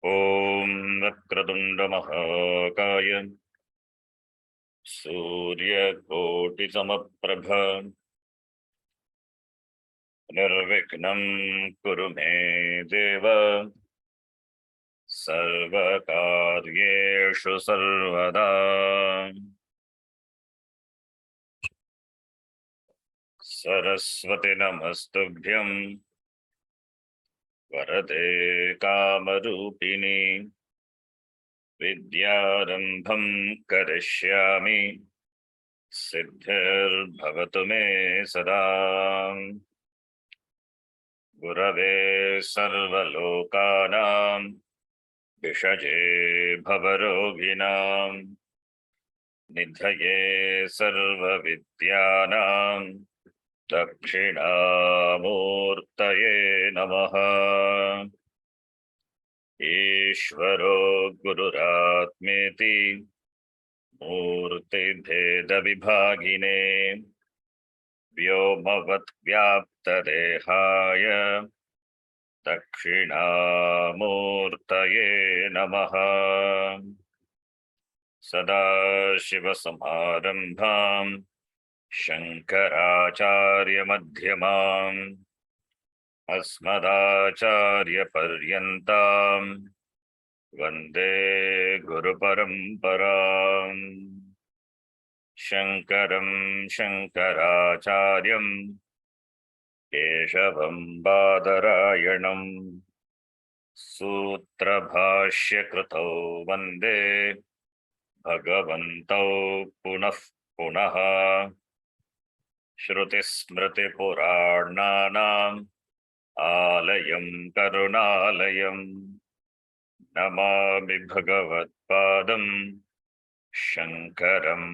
ॐ वक्रतुण्डमहाकाय सूर्यकोटिसमप्रभ निर्विघ्नं कुरु मे देव सर्वकार्येषु सर्वदा। सरस्वती नमस्तुभ्यं वरदे कामरूपिणी विद्यारम्भं करिष्यामि सिद्धिर्भवतु मे सदा। गुरवे सर्वलोकानां विषजे भवरोगिणां निधये सर्वविद्यानां दक्षिणामूर्तये नमः। ईश्वरो गुरुरात्मेति मूर्तिभेदविभागिने व्योमवद्व्याप्तदेहाय दक्षिणामूर्तये नमः। सदाशिवसमारम्भां शङ्कराचार्यमध्यमाम् अस्मदाचार्यपर्यन्तां वन्दे गुरुपरम्पराम्। शङ्करं शङ्कराचार्यं केशवं बादरायणं सूत्रभाष्यकृतौ वन्दे भगवन्तौ पुनः पुनः। श्रुतिस्मृतिपुराणानाम् आलयं करुणालयं नमामि भगवत्पादं शङ्करं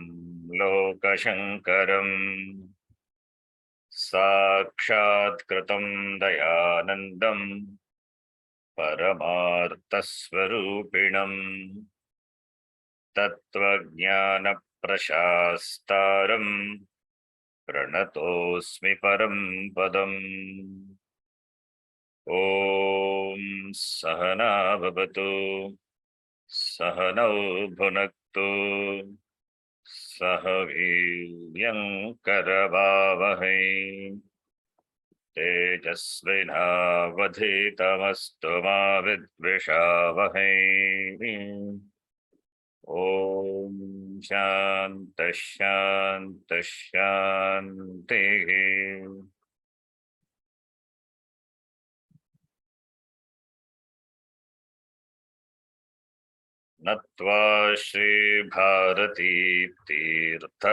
लोकशङ्करम्। साक्षात्कृतं दयानन्दं परमार्थस्वरूपिणं तत्त्वज्ञानप्रशास्तारं प्रणतोऽस्मि परं पदम्। ॐ सहना भवतु सहनौ भुनक्तु सह वीर्यं करवावहै तेजस्विनावधीतमस्तु मा विद्विषावहै। ॐ शान्तिः शान्तिः शान्तिः। नत्वा श्रीभारती तीर्थ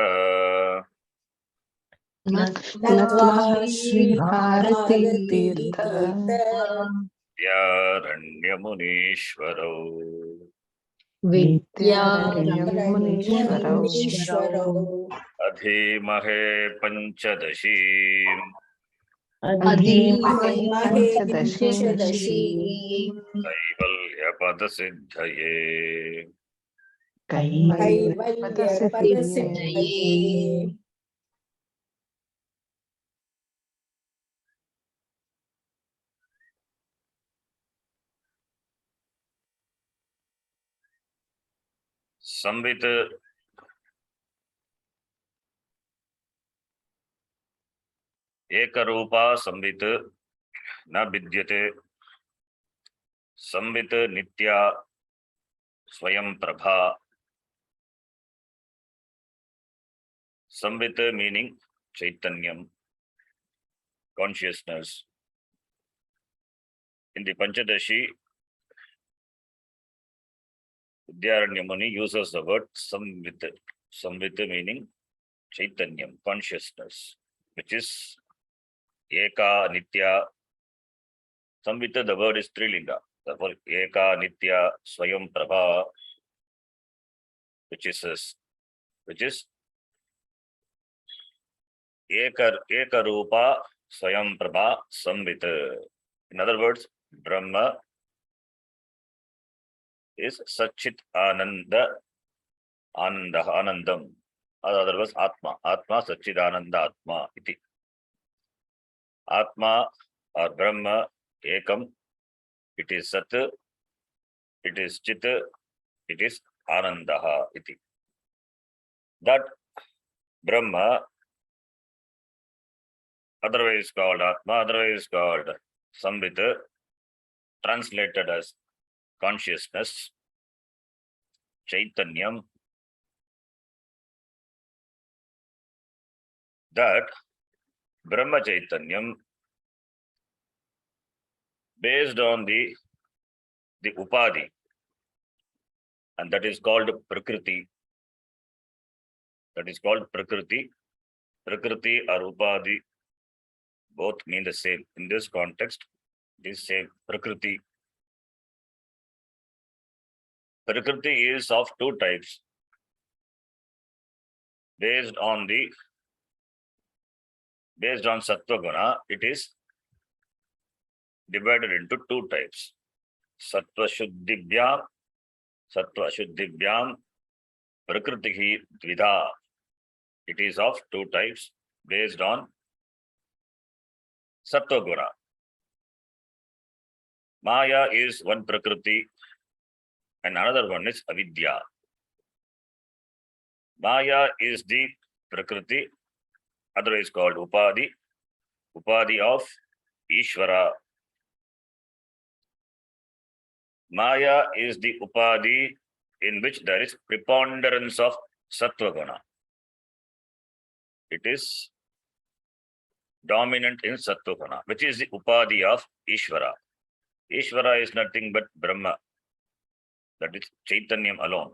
नत्वा श्रीभारती तीर्थ विद्यारण्यमुनीश्वरौ विद्यारण्यमुनीश्वरौ अधीमहे पञ्चदशीम् कैवल्यपदसिद्धये। संवित एकरूपा संवित न विद्यते। संवित नित्या स्वयं प्रभा। संवित meaning chaitanyam, consciousness. In the Panchadasi, Vidyaranya Muni uses the word samvit. Samvit meaning chaitanyam, consciousness, which is eka nitya. Samvita, the word is trilinga. Therefore, eka nitya swayam prabha, which is eka rupa swayam prabha samvita. In other words, Brahma is Satchit Ananda, Anandam. Otherwise, Atma. Atma Satchit Ananda Atma iti. Atma or Brahma Ekam, it is Sat, it is Chit, it is Anandaha iti. That Brahma, otherwise called Atma, otherwise called Sambit, translated as consciousness, Chaitanyam, that Brahma Chaitanyam, based on the Upadhi, and that is called Prakriti. That is called Prakriti. Prakriti or Upadhi both mean the same. In this context, this same Prakriti. Prakriti is of two types. Based on Sattva Guna, it is divided into two types. Sattva Shuddhibhyam, Prakritihi Dvidha. It is of two types based on Sattva Guna. Maya is one Prakriti and another one is Avidya. Maya is the Prakriti, otherwise called Upadhi of Ishvara. Maya is the Upadhi in which there is preponderance of Sattva Guna. It is dominant in Sattva Guna, which is the Upadhi of Ishvara. Ishvara is nothing but Brahma. That is Chaitanyam alone.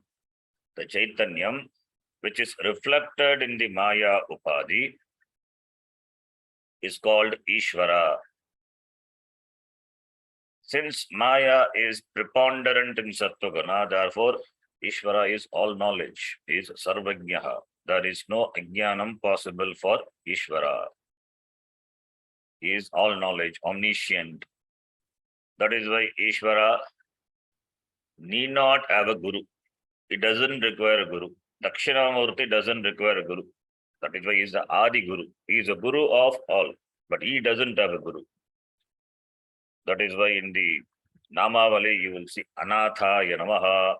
The Chaitanyam, which is reflected in the Maya Upadhi, is called Ishvara. Since Maya is preponderant in Sattva-guna, therefore Ishvara is all knowledge, is Sarvajnaha. There is no Ajnanam possible for Ishvara. He is all knowledge, omniscient. That is why Ishvara need not have a guru. It doesn't require a guru. Dakshinamurti doesn't require a guru. That is why he is the Adi Guru. He is a guru of all, but he doesn't have a guru. That is why in the Namavali you will see Anathaya Namaha.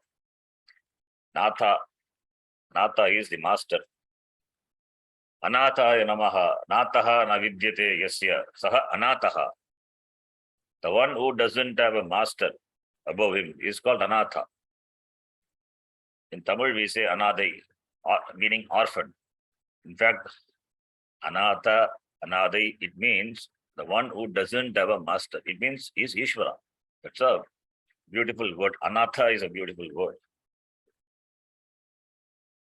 Natha is the master. Anathaya Namaha. Nathaha na vidyate yasya. Saha Anathaha. The one who doesn't have a master above him is called Anatha. In Tamil we say Anadai, meaning orphan. In fact, Anatha, Anadai, it means the one who doesn't have a master. It means is Ishvara. That's a beautiful word. Anatha is a beautiful word.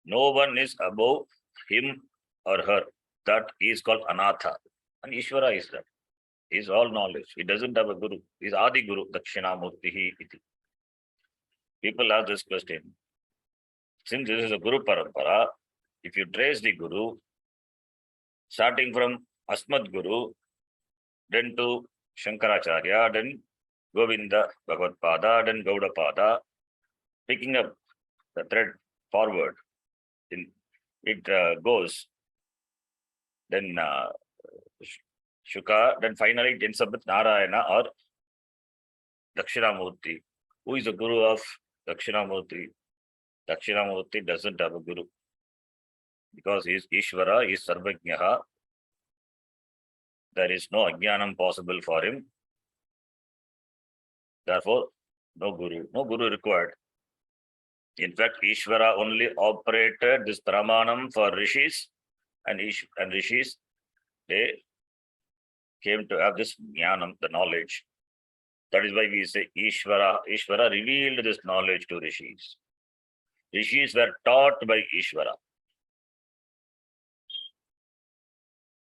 No one is above him or her. That is called Anatha. And Ishvara is that. He is all knowledge. He doesn't have a guru. He is Adi Guru, Dakshinamurtihi iti. People ask this question. Since this is a Guru Parampara, if you trace the Guru, starting from Asmat Guru, then to Shankaracharya, then Govinda Bhagavad-pada, then Gaudapada, picking up the thread forward, it goes, then Shuka, then finally it ends up with Narayana or Dakshinamurti. Who is the Guru of Dakshinamurti? Dakshinamurti doesn't have a Guru because he is Ishvara, he is Sarvajnaha. There is no Ajnanam possible for him. Therefore, no Guru required. In fact, Ishvara only operated this Pramanam for Rishis, and Rishis, they came to have this Jnanam, the knowledge. That is why we say Ishvara revealed this knowledge to Rishis. Rishis were taught by Ishvara.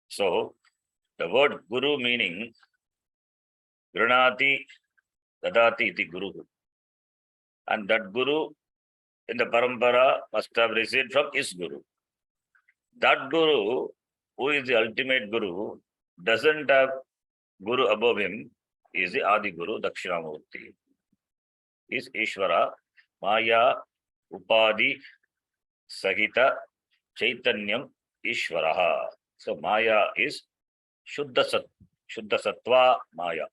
So, the word Guru meaning Granati Dadati iti Guru. And that Guru in the Parampara must have received from his Guru. That Guru, who is the ultimate Guru, doesn't have Guru above him, is the Adi Guru, Dakshinamurti. Is Ishvara, Maya, Upadhi, Sahita, Chaitanyam, Ishvaraha. So Maya is Shuddha Sattva Maya.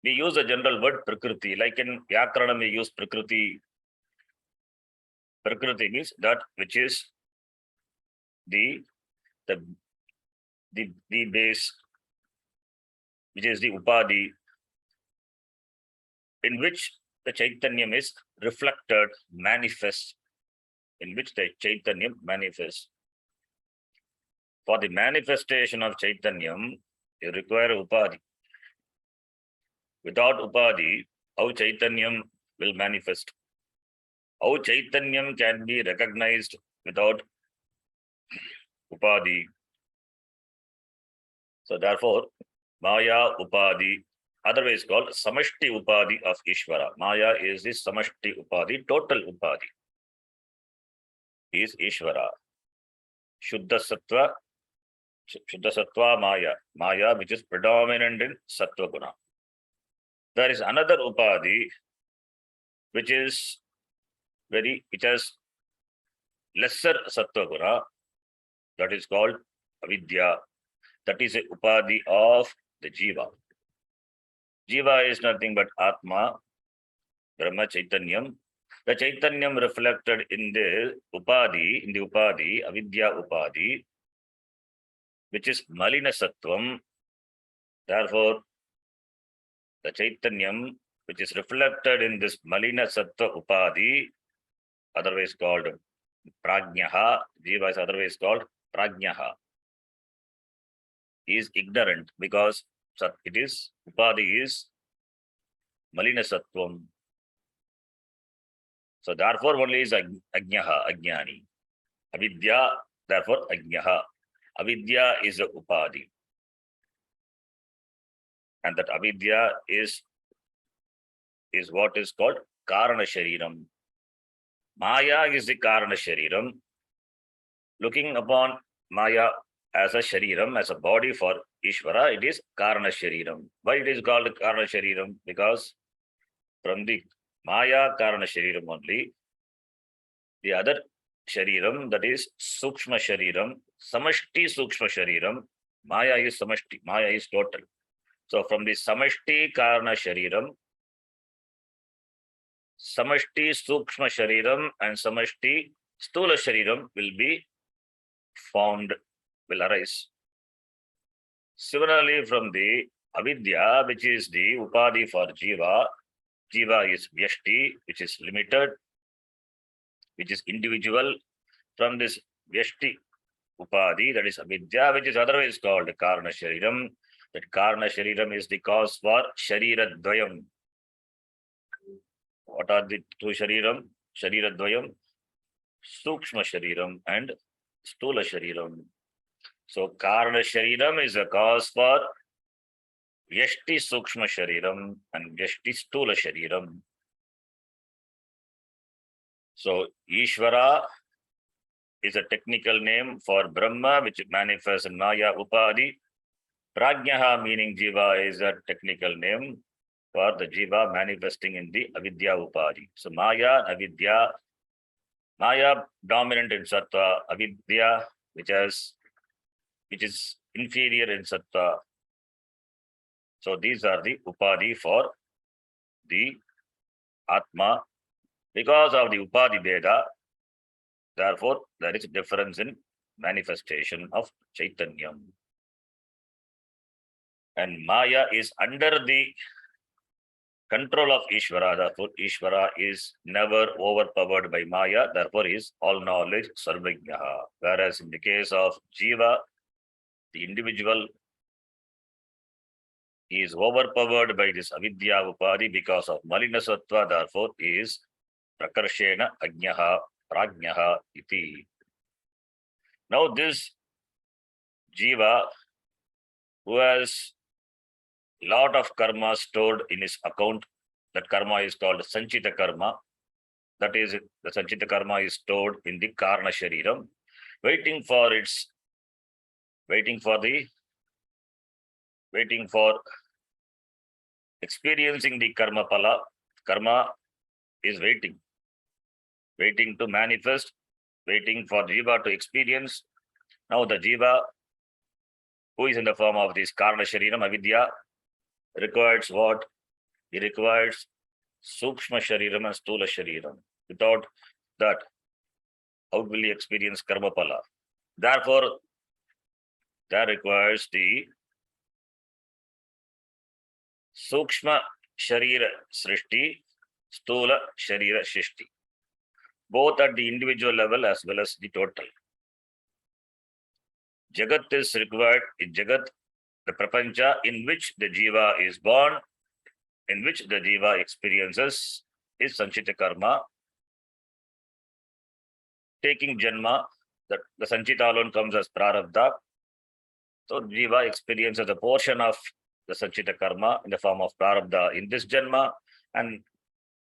we use a general word Prakriti. Like in Vyakaranam, we use Prakriti. Prakriti means that which is the the the base, which is the Upadhi, in which the Chaitanyam is reflected, manifest, in which the Chaitanyam manifests. For the manifestation of Chaitanyam, you require Upadhi. Without Upadhi, how Chaitanyam will manifest? How Chaitanyam can be recognized without Upadhi? So therefore, Maya Upadhi, otherwise called Samashti Upadhi of Ishvara. Maya is the Samashti Upadhi, total Upadhi is Ishvara. Shuddha Sattva Maya. Maya which is predominant in Sattva Guna. There is another Upadhi which has lesser Sattva Guna, that is called Avidya. That is a Upadhi of the Jiva. Jiva is nothing but Atma, Brahma Chaitanyam. The Chaitanyam reflected in the Upadhi, Avidya Upadhi, which is Malina Sattvam. Therefore, the Chaitanyam, which is reflected in this Malina Sattva Upadhi, otherwise called Prajnaha, Jiva is otherwise called Prajnaha, is ignorant because it is Upadhi is Malina Sattvam. So therefore only is Ajnaha, Ajnani. Avidya, therefore Ajnaha. Avidya is a Upadhi. And that Avidya is what is called Karana Shariram. Maya is the Karana Shariram. Looking upon Maya as a Shariram, as a body for Ishvara, it is Karana Shariram. Why it is called Karana Shariram? Because from the Maya Karana Shariram only, the other Shariram, that is Sukshma Shariram, Samashti Sukshma Shariram, Maya is Samashti, Maya is total. So from the Samashti Karana Shariram, Samashti Sukshma Shariram and Samashti Stula Shariram will be found, will arise. Similarly, from the Avidya, which is the Upadhi for Jiva, Jiva is Vyashti, which is limited, which is individual. From this Vyashti Upadhi, that is Avidya, which is otherwise called Karana Shariram. That Karana Shariram is the cause for Sharira Dvayam. What are the two Shariram? Sharira Dvayam, Sukshma Shariram and Stula Shariram. So Karana Shariram is a cause for Vyashti Sukshma Shariram and Vyashti Stula Shariram. So Ishvara is a technical name for Brahma, which manifests in Maya Upadhi. Prajnaha, meaning Jiva, is a technical name for the Jiva manifesting in the Avidya Upadhi. So Maya, Avidya, Maya dominant in Sattva, Avidya, which is inferior in Sattva. So these are the Upadhi for the Atma. Because of the Upadhi Veda, therefore there is a difference in manifestation of Chaitanyam. And Maya is under the control of Ishvara, therefore Ishvara is never overpowered by Maya, therefore is all knowledge Sarvajnaha. Whereas in the case of Jiva, the individual is overpowered by this Avidya Upadhi because of Malina Sattva, therefore is Prakarshena Ajnaha Prajnaha iti. Now this Jiva, who has lot of karma stored in his account, that karma is called Sanchita Karma. That is, the Sanchita Karma is stored in the Karna Shariram, waiting for experiencing the karma pala. Karma is waiting to manifest, waiting for Jiva to experience. Now the Jiva, who is in the form of this Karna Shariram, Avidya, requires what? He requires Sukshma Shariram and Stula Shariram. Without that, how will he experience Karma Pala? Therefore, that requires the Sukshma Sharira Srishti, Stula Sharira Shishti, both at the individual level as well as the total. Jagat is required in Jagat, the Prapancha in which the Jiva is born, in which the Jiva experiences is Sanchita Karma. Taking Janma, that the Sanchita alone comes as Prarabdha. So Jiva experiences a portion of the Sanchita Karma in the form of Prarabdha in this Janma, and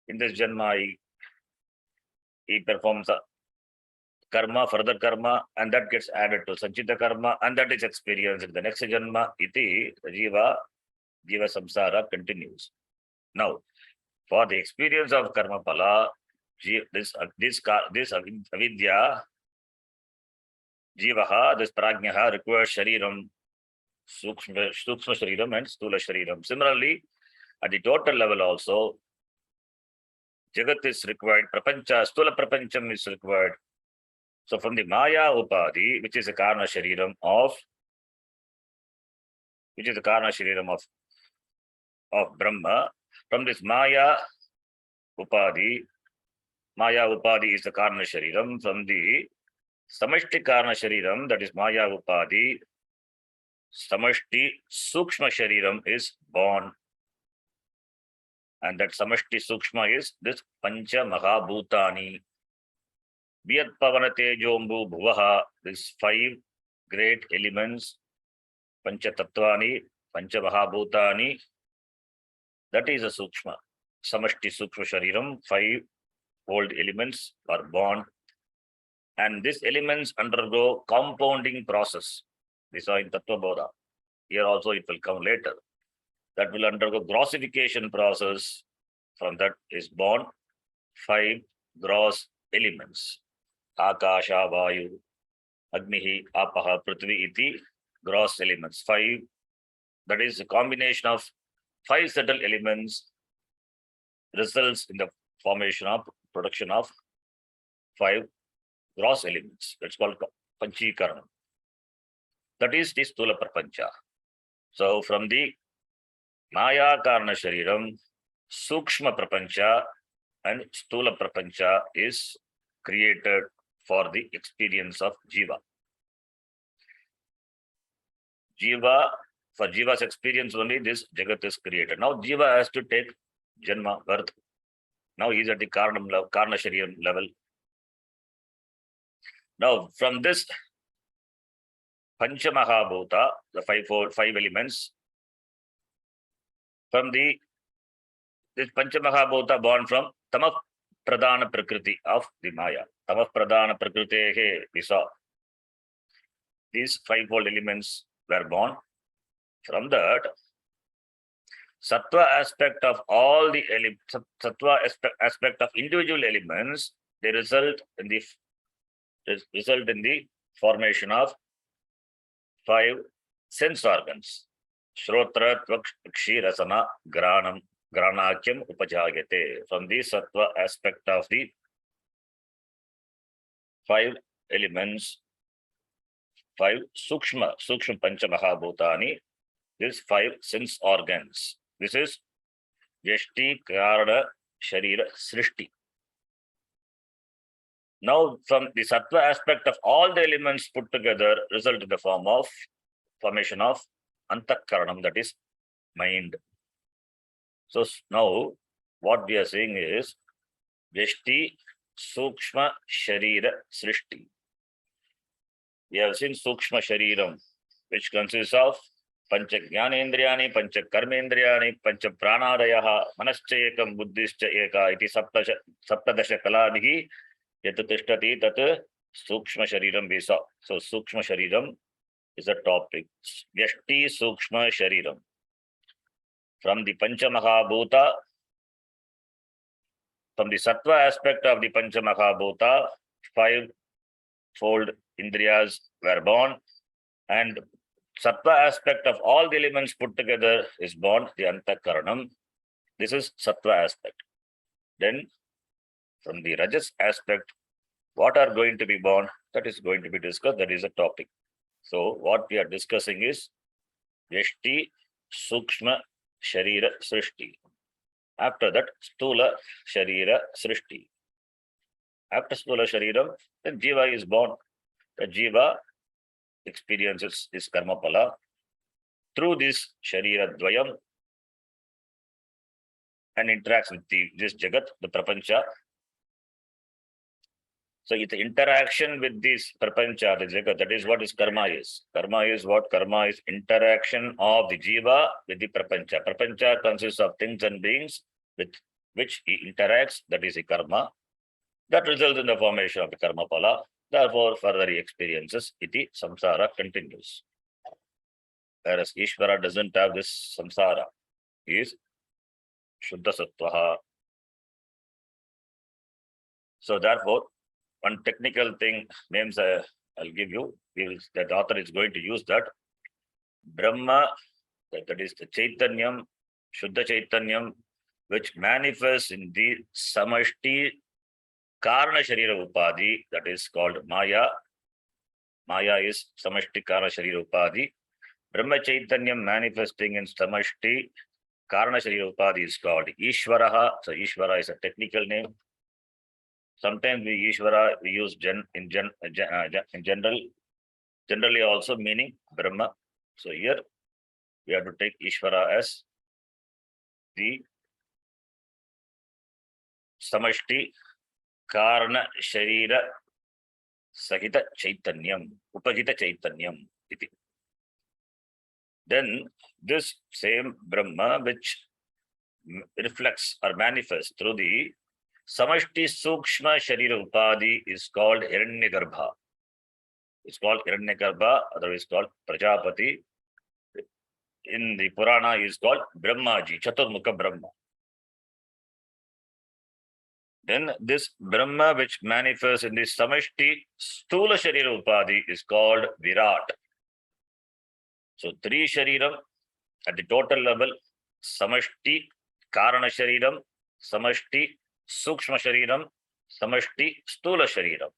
in this Janma he performs a karma, further karma, and that gets added to Sanchita Karma, and that is experienced in the next Janma. Iti Jiva Samsara continues. Now, for the experience of Karma Pala, this avidya, Jivaha, this Prajnaha requires Shariram, Sukshma Shariram and Stula Shariram. Similarly, at the total level also, Jagat is required, Prapancha, Stula Prapancham is required. So from the Maya Upadhi, which is a Karna Shariram of Brahma, from this Maya Upadhi is the Karna Shariram. From the Samashti Karna Shariram, that is Maya Upadhi, Samashti Sukshma Shariram is born. And that Samashti Sukshma is this Pancha Mahabhutani. Vyat Pavana Tejombu Bhuvaha, these 5 great elements, Pancha Tattvani, Pancha Mahabhutani, that is a Sukshma. Samashti Sukshma Shariram, 5 old elements are born. And these elements undergo compounding process. These are in Tattva Bodha. Here also it will come later. That will undergo grossification process. From that is born 5 gross elements. Akasha, Vayu, Agnihi, Apaha, Prithvi, Iti, gross elements. 5, that is a combination of 5 subtle elements results in the production of 5 gross elements. That's called Panchikaranam. That is the Stula Prapancha. So from the Maya Karna Shariram, Sukshma Prapancha and Stula Prapancha is created for the experience of Jiva. For Jiva's experience only, this Jagat is created. Now Jiva has to take Janma, birth. Now he is at the Karna Shariram level. Now from this Pancha Mahabhuta, the 5 elements, from this Pancha Mahabhuta born from Tamah Pradhana Prakriti of the Maya. Tamah Pradhana Prakritehe, we saw. These 5-fold elements were born. From that, Sattva aspect of all the Sattva aspect of individual elements, they result in the formation of 5 sense organs. Shrotra, Tvakshi, Rasana, Granakyam, Upajagate. From the Sattva aspect of the 5 elements, 5 Sukshma Pancha Mahabhutani, these 5 sense organs. This is Vyashti, Karana, Sharira, Srishti. Now, from the Sattva aspect of all the elements put together, result in the formation of Antakaranam, that is mind. So now, what we are saying is Vyashti, Sukshma, Sharira, Srishti. We have seen Sukshma Shariram, which consists of Pancha Jnanendriyani, Pancha Karmendriyani, Pancha Pranadayaha, Manascha Ekam, Buddhischa Eka, iti Saptadasha Kaladihi, Yatatishtati Tat Sukshma Shariram we saw. So Sukshma Shariram is a topic. Vyashti Sukshma Shariram. From the Pancha Mahabhuta, from the Sattva aspect of the Pancha Mahabhuta, 5-fold Indriyas were born, and Sattva aspect of all the elements put together is born, the Antakaranam. This is Sattva aspect. Then from the Rajas aspect, what are going to be born? That is going to be discussed. That is a topic. So what we are discussing is Vyashti Sukshma Sharira Srishti. After that, Stula Sharira Srishti. After Stula Shariram, then Jiva is born. The Jiva experiences this karma pala through this Sharira Dvayam and interacts with this Jagat, the Prapancha. So it's the interaction with this Prapancha, the Jagat, that is what is karma is. Karma is what? Karma is interaction of the Jiva with the Prapancha. Prapancha consists of things and beings with which he interacts, that is a karma. That results in the formation of the karma pala. Therefore, further he experiences, iti samsara continues. Whereas Ishvara doesn't have this samsara. He is Shuddha Sattvaha. So therefore, one technical thing, names I'll give you, that author is going to use that. Brahma, that is the Chaitanyam, Shuddha Chaitanyam, which manifests in the Samashti Karana Sharira Upadhi, that is called Maya. Maya is Samashti Karana Sharira Upadhi. Brahma Chaitanyam manifesting in Samashti Karana Sharira Upadhi is called Ishvaraha. So Ishvara is a technical name. Sometimes we Ishvara we use in general, generally also meaning Brahma. So here we have to take Ishvara as the Samashti Karana Sharira Sahita Chaitanyam, Upajita Chaitanyam. Iti. Then this same Brahma, which reflects or manifests through the Samashti Sukshma Sharira Upadhi, is called Hiranyagarbha. It's called Hiranyagarbha, otherwise called Prajapati. In the Purana, is called Brahmaji, Chaturmukha Brahma. Then this Brahma, which manifests in the Samashti Stula Sharira Upadhi, is called Virat. So 3 Shariram at the total level: Samashti Karana Shariram, Samashti Sukshma Shariram, Samashti Stula Shariram.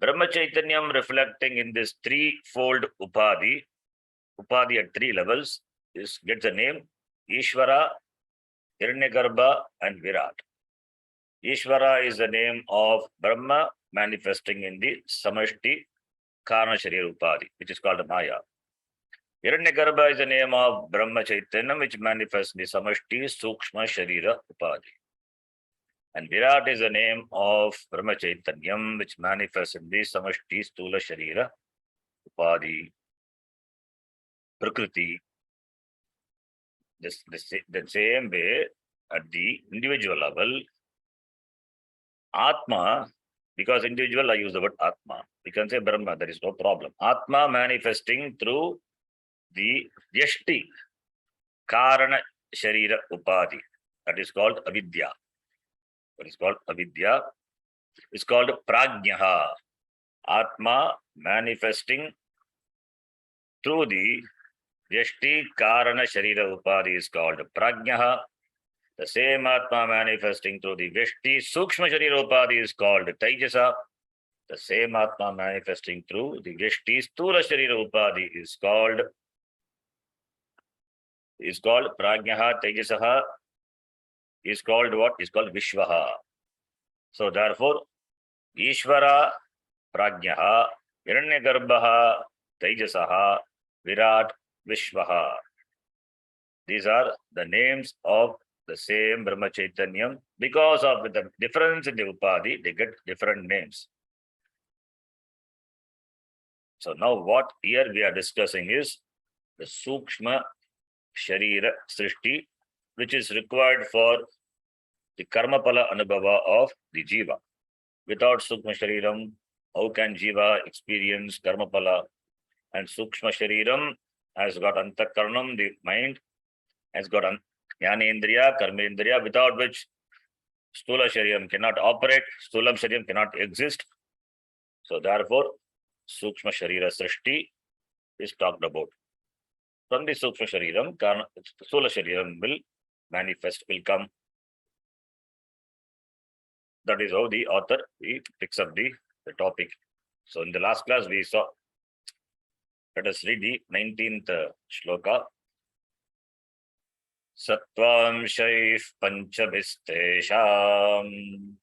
Brahma Chaitanyam reflecting in this 3-fold Upadhi at 3 levels, gets the name Ishvara, Hiranyagarbha, and Virat. Ishvara is the name of Brahma manifesting in the Samashti Karana Sharira Upadhi, which is called Maya. Hiranyagarbha is the name of Brahma Chaitanya, which manifests in the Samashti Sukshma Sharira Upadhi. And Virat is the name of Brahma Chaitanyam, which manifests in the Samashti Stula Sharira Upadhi. Prakriti. The same way, at the individual level, Atma, because individual, I use the word Atma. We can say Brahma, there is no problem. Atma manifesting through the Vyashti Karana Sharira Upadhi. That is called Avidya. What is called Avidya? It's called Prajnaha. Atma manifesting through the Vyashti Karana Sharira Upadhi is called Prajnaha. The same Atma manifesting through the Vyashti Sukshma Sharira Upadhi is called Taijasa. The same Atma manifesting through the Vyashti Stula Sharira Upadhi is called Prajnaha. Taijasaha is called what? Is called Vishwaha. So therefore, Ishvara, Prajnaha, Hiranyagarbha, Taijasaha, Virat, Vishwaha. These are the names of the same Brahma Chaitanyam. Because of the difference in the Upadhi, they get different names. So now what here we are discussing is the Sukshma Sharira Srishti, which is required for the Karma Pala Anubhava of the Jiva. Without Sukshma Shariram, how can Jiva experience Karma Pala? And Sukshma Shariram has got Antakarnam, the mind, has got Jnanendriya, Karmendriya, without which Stula Shariram cannot operate, Stulam Shariram cannot exist. So therefore, Sukshma Sharira Srishti is talked about. From the Sukshma Shariram, Stula Shariram will manifest, will come. That is how the author he picks up the topic. So in the last class we saw, let us read the 19th shloka. Sattvaamshaiः panchabhistesham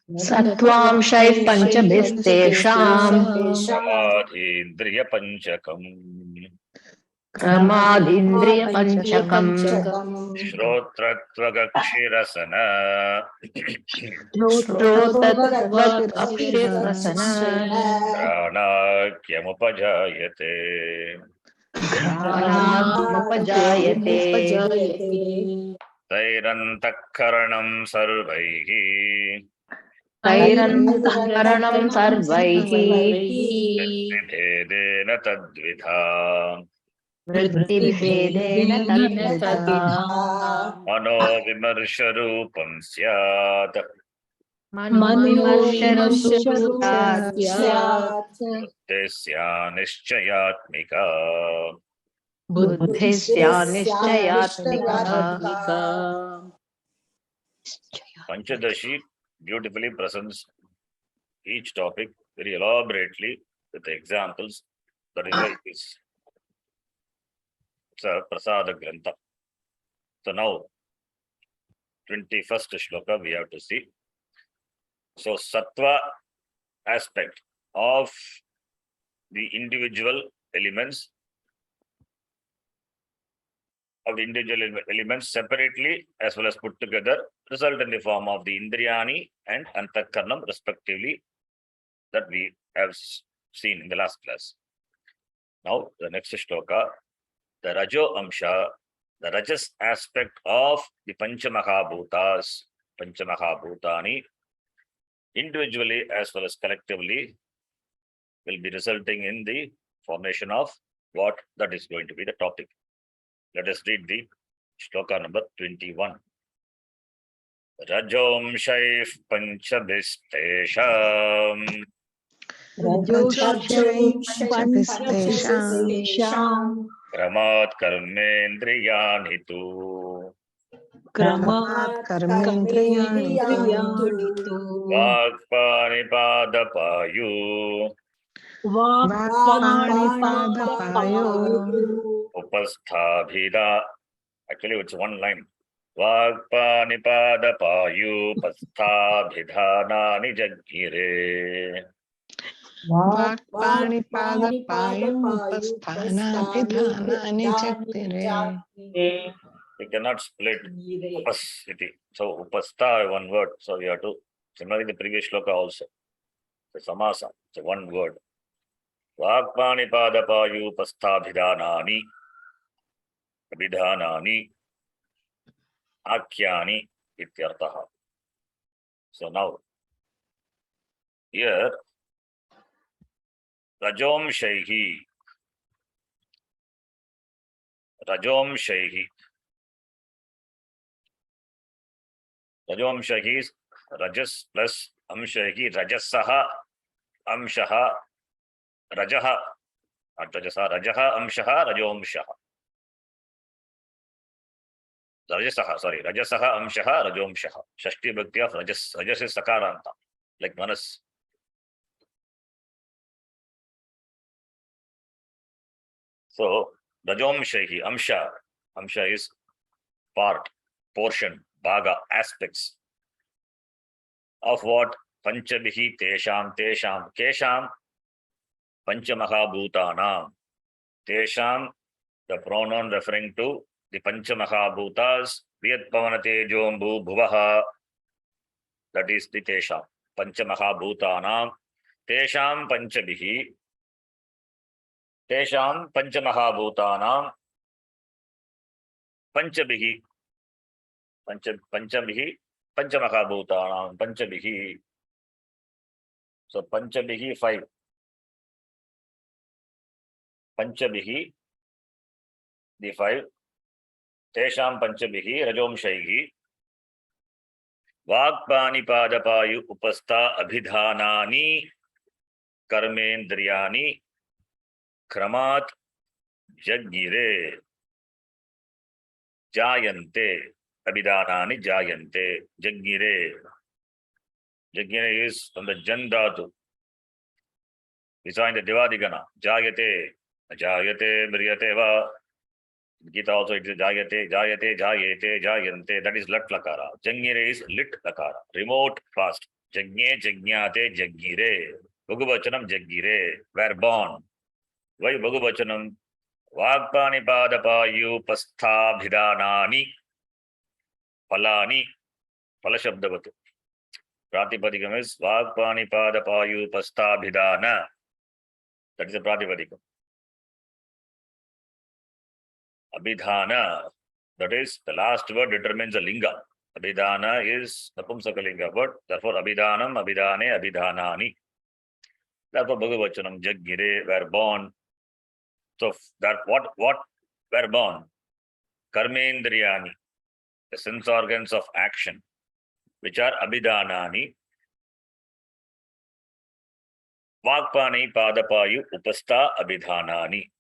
Sattvaamshaiः panchabhistesham samadhindriya panchakam Kramadindriya panchakam Shrotratvagakshirasana Shrotatvat akshirasana Pranakyamupajayate Granamupajayate Tairantakkaranam sarvaihi Tairantaharanam sarvaihi Vibhedena tadvidha Vrittibhedena tadvita Mano vimarsharupam syat Manovimarsharupam Tesya nischayatmika Buddhisya nischayatmika Panchadashi beautifully presents each topic very elaborately with the examples. That is why it's a prasada grantha. So now, 21st shloka we have to see. So sattva aspect of the individual elements separately as well as put together result in the form of the indriyani and antakarnam respectively, that we have seen in the last class. Now the next shloka, the rajo amsha, the rajas aspect of the panchamahabhutani, individually as well as collectively, will be resulting in the formation of what that is going to be the topic. Let us read the shloka number 21. Rajom shaif panchabhistesham Panchapistesham kramat karmendriyani tu Kramat karmendriyani Vagpanipadapāyu Vakpanipadapāyo Upasthabhida. Actually, it's one line. Vagpanipadapāyu Upasthabhidhanani jaggire. Vakpanipadapāyo Upasthanabhidhanani jaggire. We cannot split upasiti. So upastha one word. So we have to, similarly the previous shloka also. The samasa, it's one word. Vakpanipadapāyu upasthabhidhanani abhidhanani akyani ityartaha. So now here Rajom Shaihi is Rajas plus Amshaihi, Rajasaha, Amshaha, Rajaha, not Rajasaha, Rajaha, Amshaha, Rajomshaha. Rajasaha, Amshaha, Rajomshaha. Shashti Bhakti of Rajas. Rajas is Sakaranta, like Manas. So, Rajomshahi, Amsha is part, portion, bhaga, aspects of what? Panchabihi tesham, kesham, Panchamahabhutanam. Tesham, the pronoun referring to the Panchamahabhutas, Viyatpavanatejombu Bhuvaha, that is the Tesham, Panchamahabhutanam, Tesham Panchabihi, Panchamahabhutanam, Panchabihi, Panchamahabhutanam, Panchabihi. So Panchabihi 5. Panchabihi, the 5. Tesham Panchabihi, Rajomshaihi, Vagpanipadapāyu upastha abhidhanani karmendriyani kramat jaggire. Jayante. Abhidanani jayante. Jagire. Jagire is from the Jandatu. We saw in the Devadigana. Jayate. Jayate, Mriyate va. Gita also it is Jayate, Jayate, Jayate, Jayante. That is Lat Lakara. Jangire is Lit Lakara. Remote, fast. Jagne, Jagnate, Jagire. Bhagavachanam, Jagire. Were born. Why Bhagavachanam? Vagpani Padapayu Pasthabhidanani. Palani. Palashabdavatu. Pratipadikam is Vagpani Padapayu Pasthabhidana. That is the Pratipadikam. Abhidhana, that is the last word determines the linga. Abhidhana is Napumsakalinga word. Therefore, Abhidhanam, Abhidhane, Abhidhanani. Therefore, Bhagavachanam, Jaggire were born. So that what were born? Karmendriyani, the sense organs of action, which are Abhidhanani. Vakpani, Padapayu, Upasta, Abhidhanani.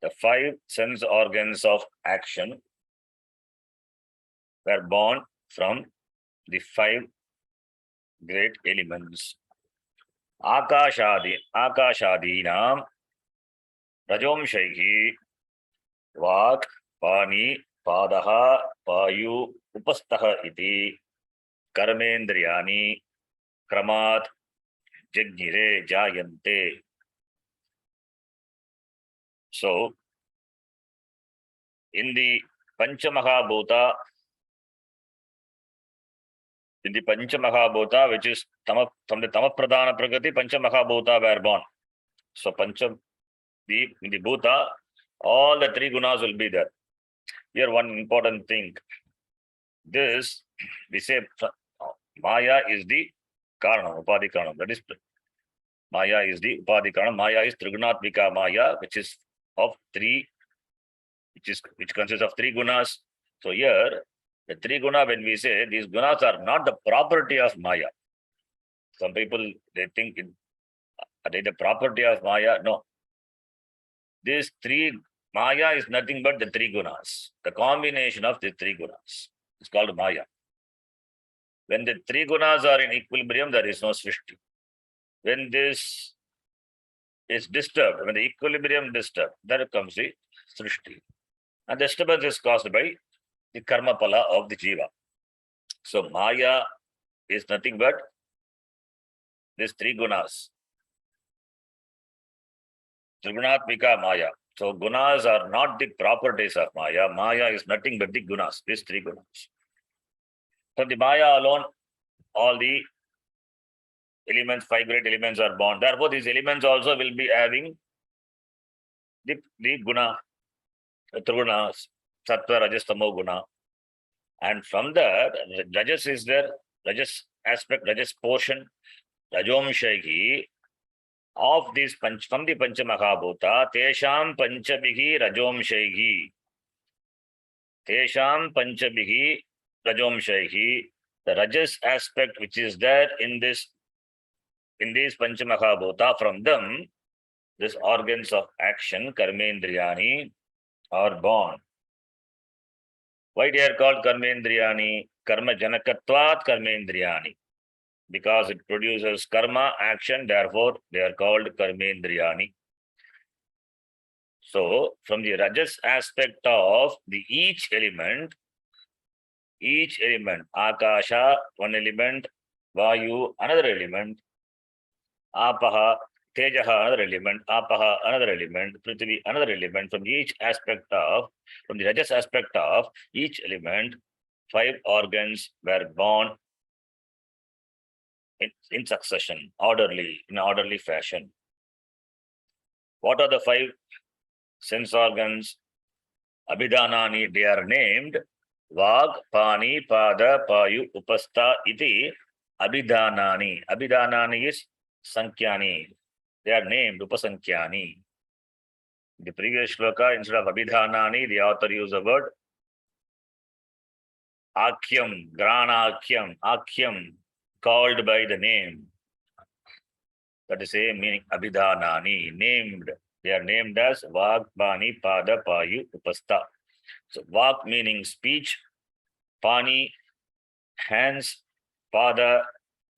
The 5 sense organs of action were born from the 5 great elements. Akashadinam Rajomshaihi Vak Pani Padaha Payu Upastaha iti Karmendriyani Kramat Jagnire Jayante. So, in the Panchamahabhuta, which is from the Tamapradhana Prakriti, Panchamahabhuta were born. So, in the Bhuta, all the 3 gunas will be there. Here, one important thing. This, we say, Maya is the Karana, Upadhi Karana. That is, Maya is the Upadhi Karana. Maya is Trigunatmika Maya, which is of 3, which consists of 3 gunas. So here, the 3 guna, when we say these gunas are not the property of Maya. Some people, they think are they the property of Maya? No. These 3, Maya is nothing but the 3 gunas. The combination of the 3 gunas is called Maya. When the 3 gunas are in equilibrium, there is no Srishti. When this is disturbed, when the equilibrium is disturbed, there comes the Srishti. And the disturbance is caused by the karma pala of the jiva. So Maya is nothing but these 3 gunas. Trigunatmika Maya. So gunas are not the properties of Maya. Maya is nothing but the gunas, these 3 gunas. From the Maya alone, all the elements, 5 great elements are born. Therefore, these elements also will be having the guna, the gunas, sattva, rajas, tamo guna. And from that, rajas is there, rajas aspect, rajas portion, rajomshaihi, of these from the Panchamahabhuta, Tesham Panchabihi Rajomshaihi. Tesham Panchabihi Rajomshaihi. The rajas aspect which is there in these Panchamahabhuta, from them, these organs of action, Karmendriyani, are born. Why they are called Karmendriyani? Karma Janakatvat Karmendriyani. Because it produces karma, action, therefore they are called Karmendriyani. So, from the rajas aspect of each element, Akasha, one element, Vayu, another element, Apaha, Tejaha, another element, Apaha, another element, Prithvi, another element, from the rajas aspect of each element, 5 organs were born in succession, in orderly fashion. What are the 5 sense organs? Abhidhanani, they are named Vag, Pani, Pada, Payu, Upasta, iti Abhidhanani. Abhidhanani is Sankyani. They are named Upasankyani. In the previous shloka, instead of Abhidhanani, the author used the word Akyam, Granakyam, Akyam, called by the name. That is the meaning Abhidhanani, named. They are named as Vag, Pani, Pada, Payu, Upasta. So vak meaning speech, pani, hands, pada,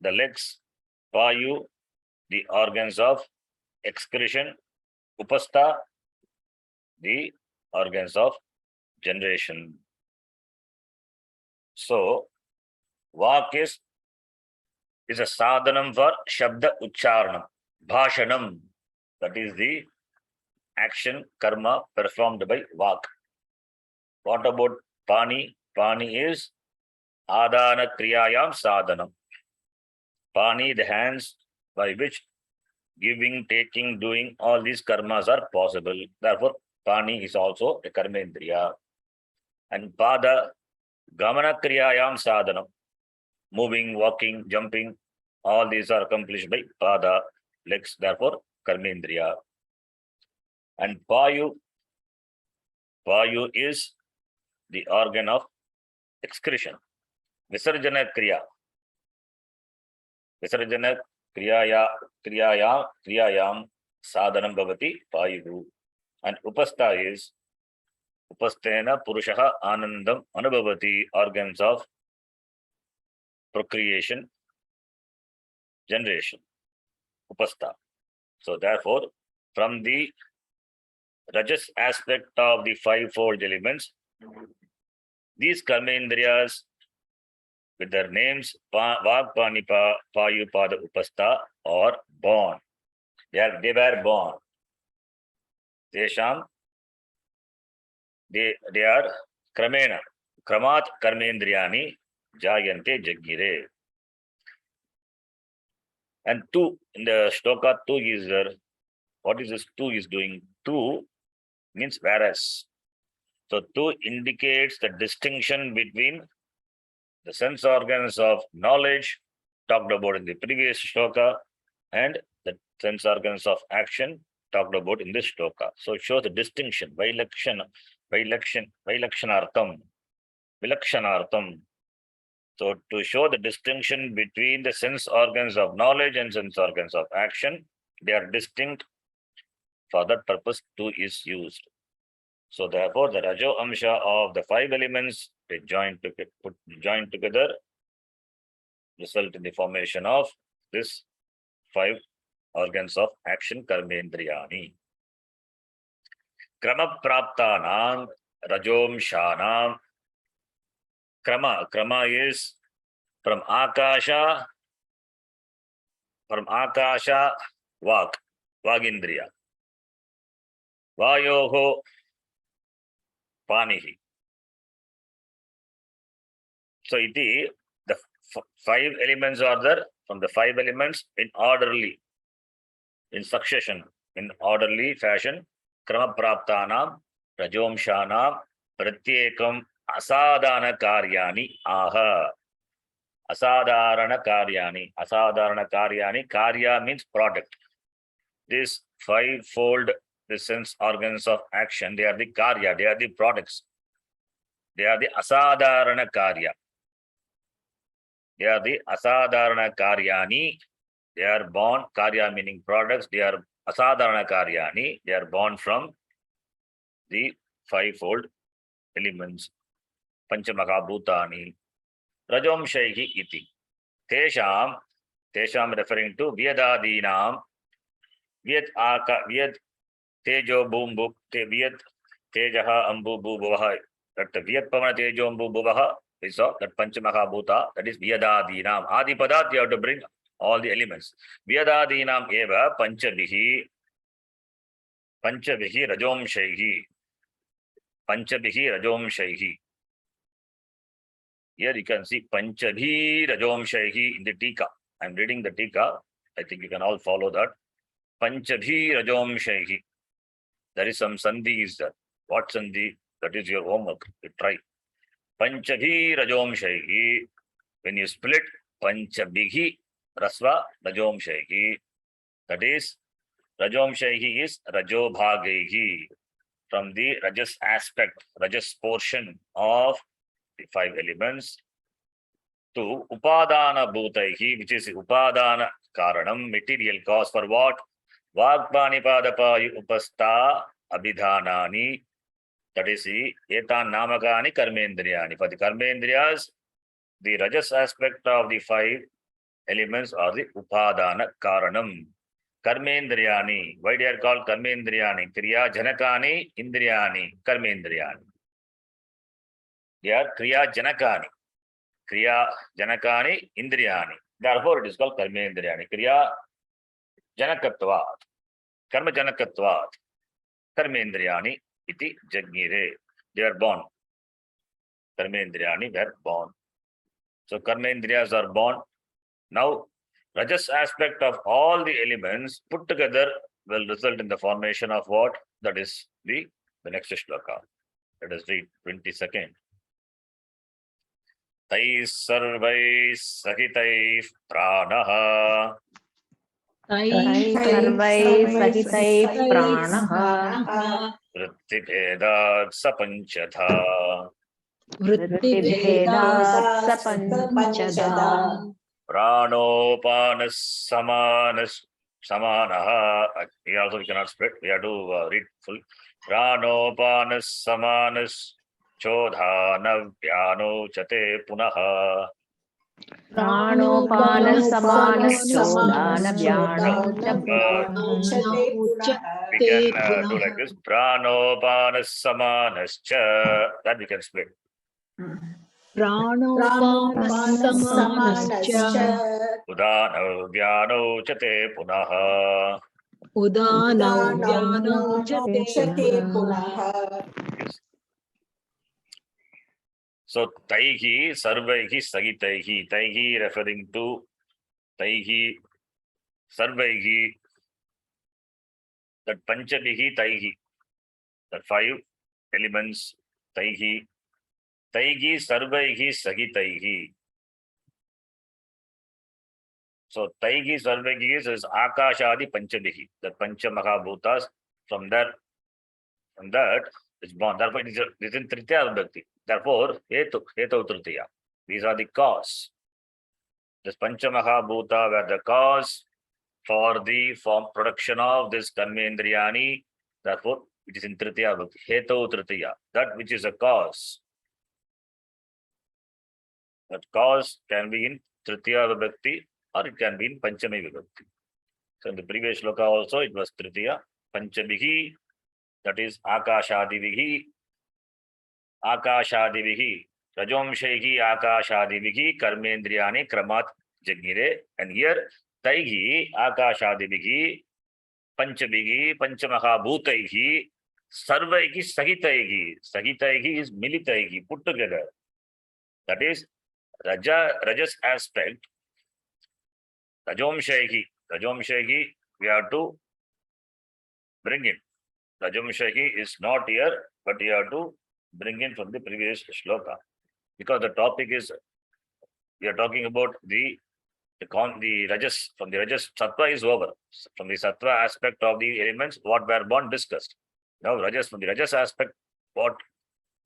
the legs, payu, the organs of excretion, upastha, the organs of generation. So vak is a sadhanam for shabda ucharanam, bhashanam. That is the action, karma performed by vak. What about pani? Pani is adana kriyayam sadhanam. Pani, the hands by which giving, taking, doing, all these karmas are possible. Therefore, pani is also a karmendriya. And pada, gamana kriyayam sadhanam. Moving, walking, jumping, all these are accomplished by pada, legs, therefore karmendriya. And payu is the organ of excretion. Visarjana kriya. Visarjana kriyayam sadhanam bhavati payu. And upastha is upasthena purushaha anandam anubhavati, organs of procreation, generation, upastha. So therefore, from the rajas aspect of the fivefold elements, these karmendriyas with their names vak, pani, payu, pada, upastha are born. They were born. Tesham, they are kramena, kramat karmendriyani jayante jagire. And two in the shloka, two is there. What is this two is doing? Two means whereas. So two indicates the distinction between the sense organs of knowledge talked about in the previous shloka and the sense organs of action talked about in this shloka. So it shows the distinction, vilakshanartham. So to show the distinction between the sense organs of knowledge and sense organs of action, they are distinct. For that purpose, two is used. So therefore, the Rajo Amsha of the five elements, they join together, result in the formation of this five organs of action, karmendriyani. Krama praptanam rajomshanam. Krama is from akasha, vagindriya. Vayoho panihi. So the five elements are there. From the five elements in orderly, in succession, in orderly fashion, krama praptanam rajomshanam pratyekam asadhana karyani aha. Asadharana karyani. Karya means product. This fivefold, the sense organs of action, they are the karya, they are the products. They are the asadharana karya. They are the asadharana karyani. They are born, karya meaning products. They are asadharana karyani. They are born from the fivefold elements. Panchamahabhutani. Rajomshaihi iti. Tesham referring to Vyadadinam. Vyad tejo boom book, Vyad tejaha ambu bhuvaha. That Vyad pavana tejo ambu bhuvaha is that Panchamahabhuta, that is Vyadadinam. Adi Padat, you have to bring all the elements. Vyadadinam eva panchabihi rajomshaihi. Here you can see Panchabhi Rajomshaihi in the Tika. I'm reading the Tika. I think you can all follow that. Panchabhi Rajomshaihi. There is some Sandhi is there. What Sandhi? That is your homework. You try. Panchabhi Rajomshaihi. When you split Panchabhihi Rasva Rajomshaihi. That is Rajomshaihi is Rajobhagaihi. From the Rajas aspect, Rajas portion of the five elements to Upadana Bhutaihi, which is Upadana Karanam, material cause for what? Vagpani Padapayu Upastha Abhidhanani. That is the etan namakani karmendriyani. For the karmendriyas, the rajas aspect of the five elements are the upadana karanam. Karmendriyani. Why they are called karmendriyani? Kriya janakani indriyani karmendriyani. They are kriya janakani. Kriya janakani indriyani. Therefore, it is called karmendriyani. Kriya janakatvat. Karma janakatvat. Karmendriyani iti jagire. They are born. Karmendriyani were born. So karmendriyas are born. Now, rajas aspect of all the elements put together will result in the formation of what? That is the next shloka. Let us read 22nd. Tais sarvais sahitais pranaha तैः सर्वैः सहितैः प्राणः वृत्तिभेदात् सपञ्चधा वृत्तिभेदात् सपञ्चदा प्राणोपानः समानः. Also we cannot split. We have to read full. Pranopanas samanas chodhanavyanocate punaha. प्राणोपानसमानश्चोदानव्यानोच्यते We can do like this. Pranopanas samanascha. That we can split. प्राणोपानसमानश्च उदानव्यानोचते पुनः. उदानव्यानोचते पुनः. So taihi sarvaihi sagitaihi. Taihi referring to taihi sarvaihi. That panchabihi taihi. The five elements taihi. Taihi sarvaihi sagitaihi. So taihi sarvaihi is akashadi panchabihi. The pancha mahabhutas from that is born. Therefore, it is in Tritiya Vibhakti. Therefore, Hetu Tritiya. These are the cause. This Pancha Mahabhuta were the cause for the production of this Karmendriyani. Therefore, it is in Tritiya Vibhakti. Hetu Tritiya. That which is a cause. That cause can be in Tritiya Vibhakti or it can be in Panchami Vibhakti. So in the previous shloka also it was Tritiya. Panchabihi. That is Akashadivihi. Akashadivihi. Rajomshaihi Akashadivihi Karmendriyani Kramat Jagire. And here Taihi Akashadivihi Panchabihi Panchamahabhutaihi Sarvaihi Sahitaihi. Sahitaihi is Militaihi, put together. That is Rajas aspect. Rajomshaihi. Rajomshaihi we have to bring in. Rajamshaihi is not here, but you have to bring in from the previous shloka. Because the topic is, we are talking about the Rajas, from the Rajas, Sattva is over. From the Sattva aspect of the elements, what were born discussed. Now Rajas, from the Rajas aspect, what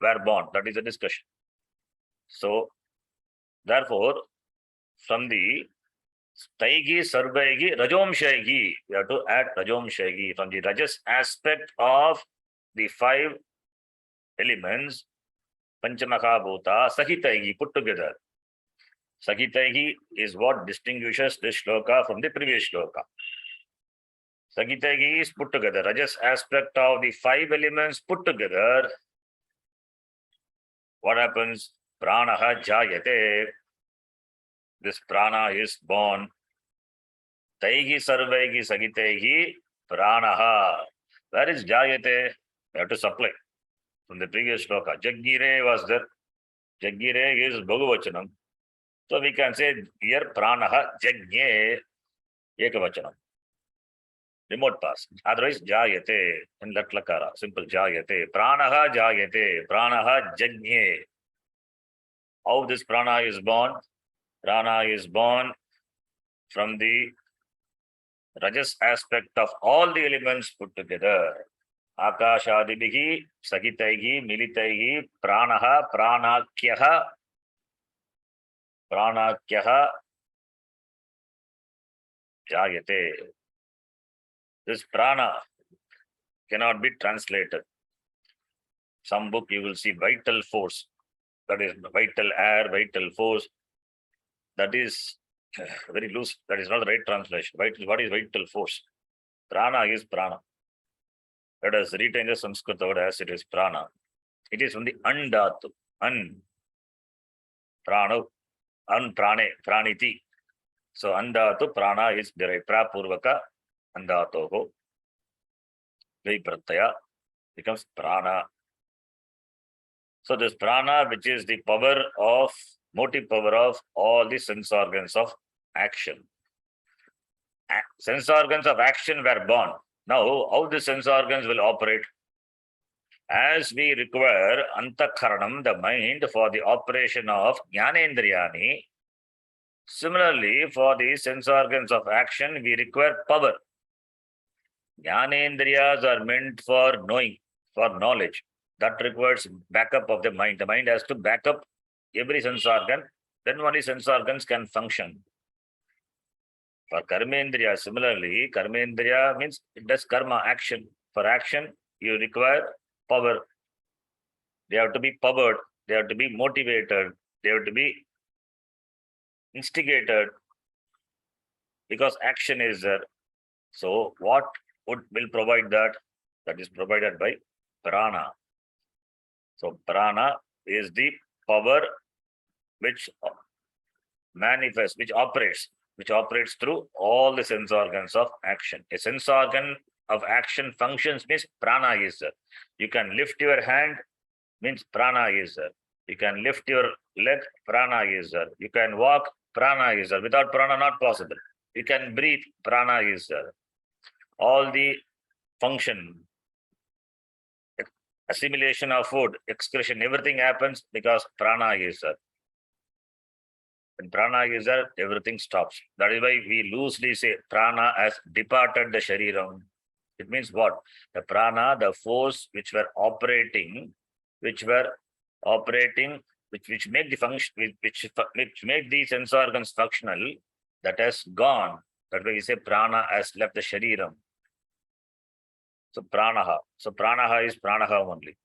were born, that is a discussion. So, therefore, from the Taihi, Sarvaihi, Rajomshaihi. We have to add Rajomshaihi from the Rajas aspect of the five elements, Panchamahabhuta, Sahitaihi, put together. Sahitaihi is what distinguishes this shloka from the previous shloka. Sahitaihi is put together. Rajas aspect of the five elements put together. What happens? Pranaha jayate. This prana is born. Taihi sarvaihi sagitaihi pranaha. Where is jayate? We have to supply. From the previous shloka. Jagire was there. Jagire is Bhagavachanam. So we can say here pranaha jagne ekavachanam. Remote past. Otherwise jayate in latlakara. Simple jayate. Pranaha jayate. Pranaha jagne. How this prana is born? Prana is born from the Rajas aspect of all the elements put together. Akashadibihi, Sagitaihi, Militaihi, Pranaha, Pranakyaha, Jayate. This prana cannot be translated. Some book you will see vital force. That is vital air, vital force. That is very loose. That is not the right translation. Vital, what is vital force? Prana is prana. Let us retain the Sanskrit word as it is prana. It is from the andatu. Prana, prane, praniti. So andatu prana is derived. Prapurvaka andatoho. Vai pratyaya becomes prana. So this prana, which is the power of, motive power of all the sense organs of action. Sense organs of action were born. Now, how the sense organs will operate? As we require antakaranam, the mind, for the operation of jnanendriyani, similarly, for the sense organs of action, we require power. Jnanendriyas are meant for knowing, for knowledge. That requires backup of the mind. The mind has to back up every sense organ, then only sense organs can function. For karmendriya, similarly, karmendriya means it does karma, action. For action, you require power. They have to be powered, they have to be motivated, they have to be instigated, because action is there. So what will provide that? That is provided by prana. So prana is the power which manifests, which operates through all the sense organs of action. A sense organ of action functions means prana is there. You can lift your hand, means prana is there. You can lift your leg, prana is there. You can walk, prana is there. Without prana, not possible. You can breathe, prana is there. All the function, assimilation of food, excretion, everything happens because prana is there. When prana is there, everything stops. That is why we loosely say prana has departed the shariram. It means what? The prana, the force which which make the function, which make the sense organs functional, that has gone. That way we say prana has left the shariram. So pranaha. So pranaha is pranaha only.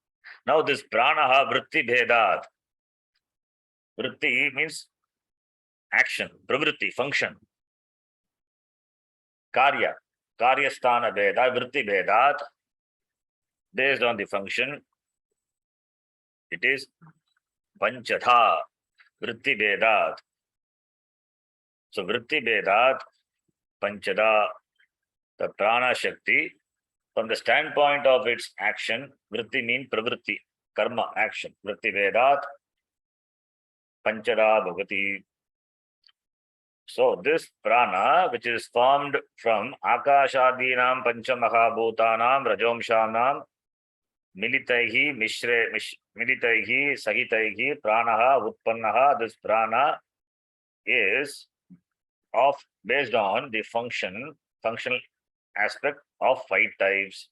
Now this pranaha vritti bhedat. Vritti means action, pravritti, function. Karya sthana bheda, vritti bhedat. Based on the function, it is panchadha, vritti bhedat. So vritti bhedat, panchada, the prana shakti, from the standpoint of its action, vritti means pravritti, karma, action. Vritti bhedat, panchada bhavati. So this prana, which is formed from akashadinam panchamahabhutanam rajomshanam militaihi militaihi sahitaihi pranaha utpannaha, this prana is based on the functional aspect of 5 types.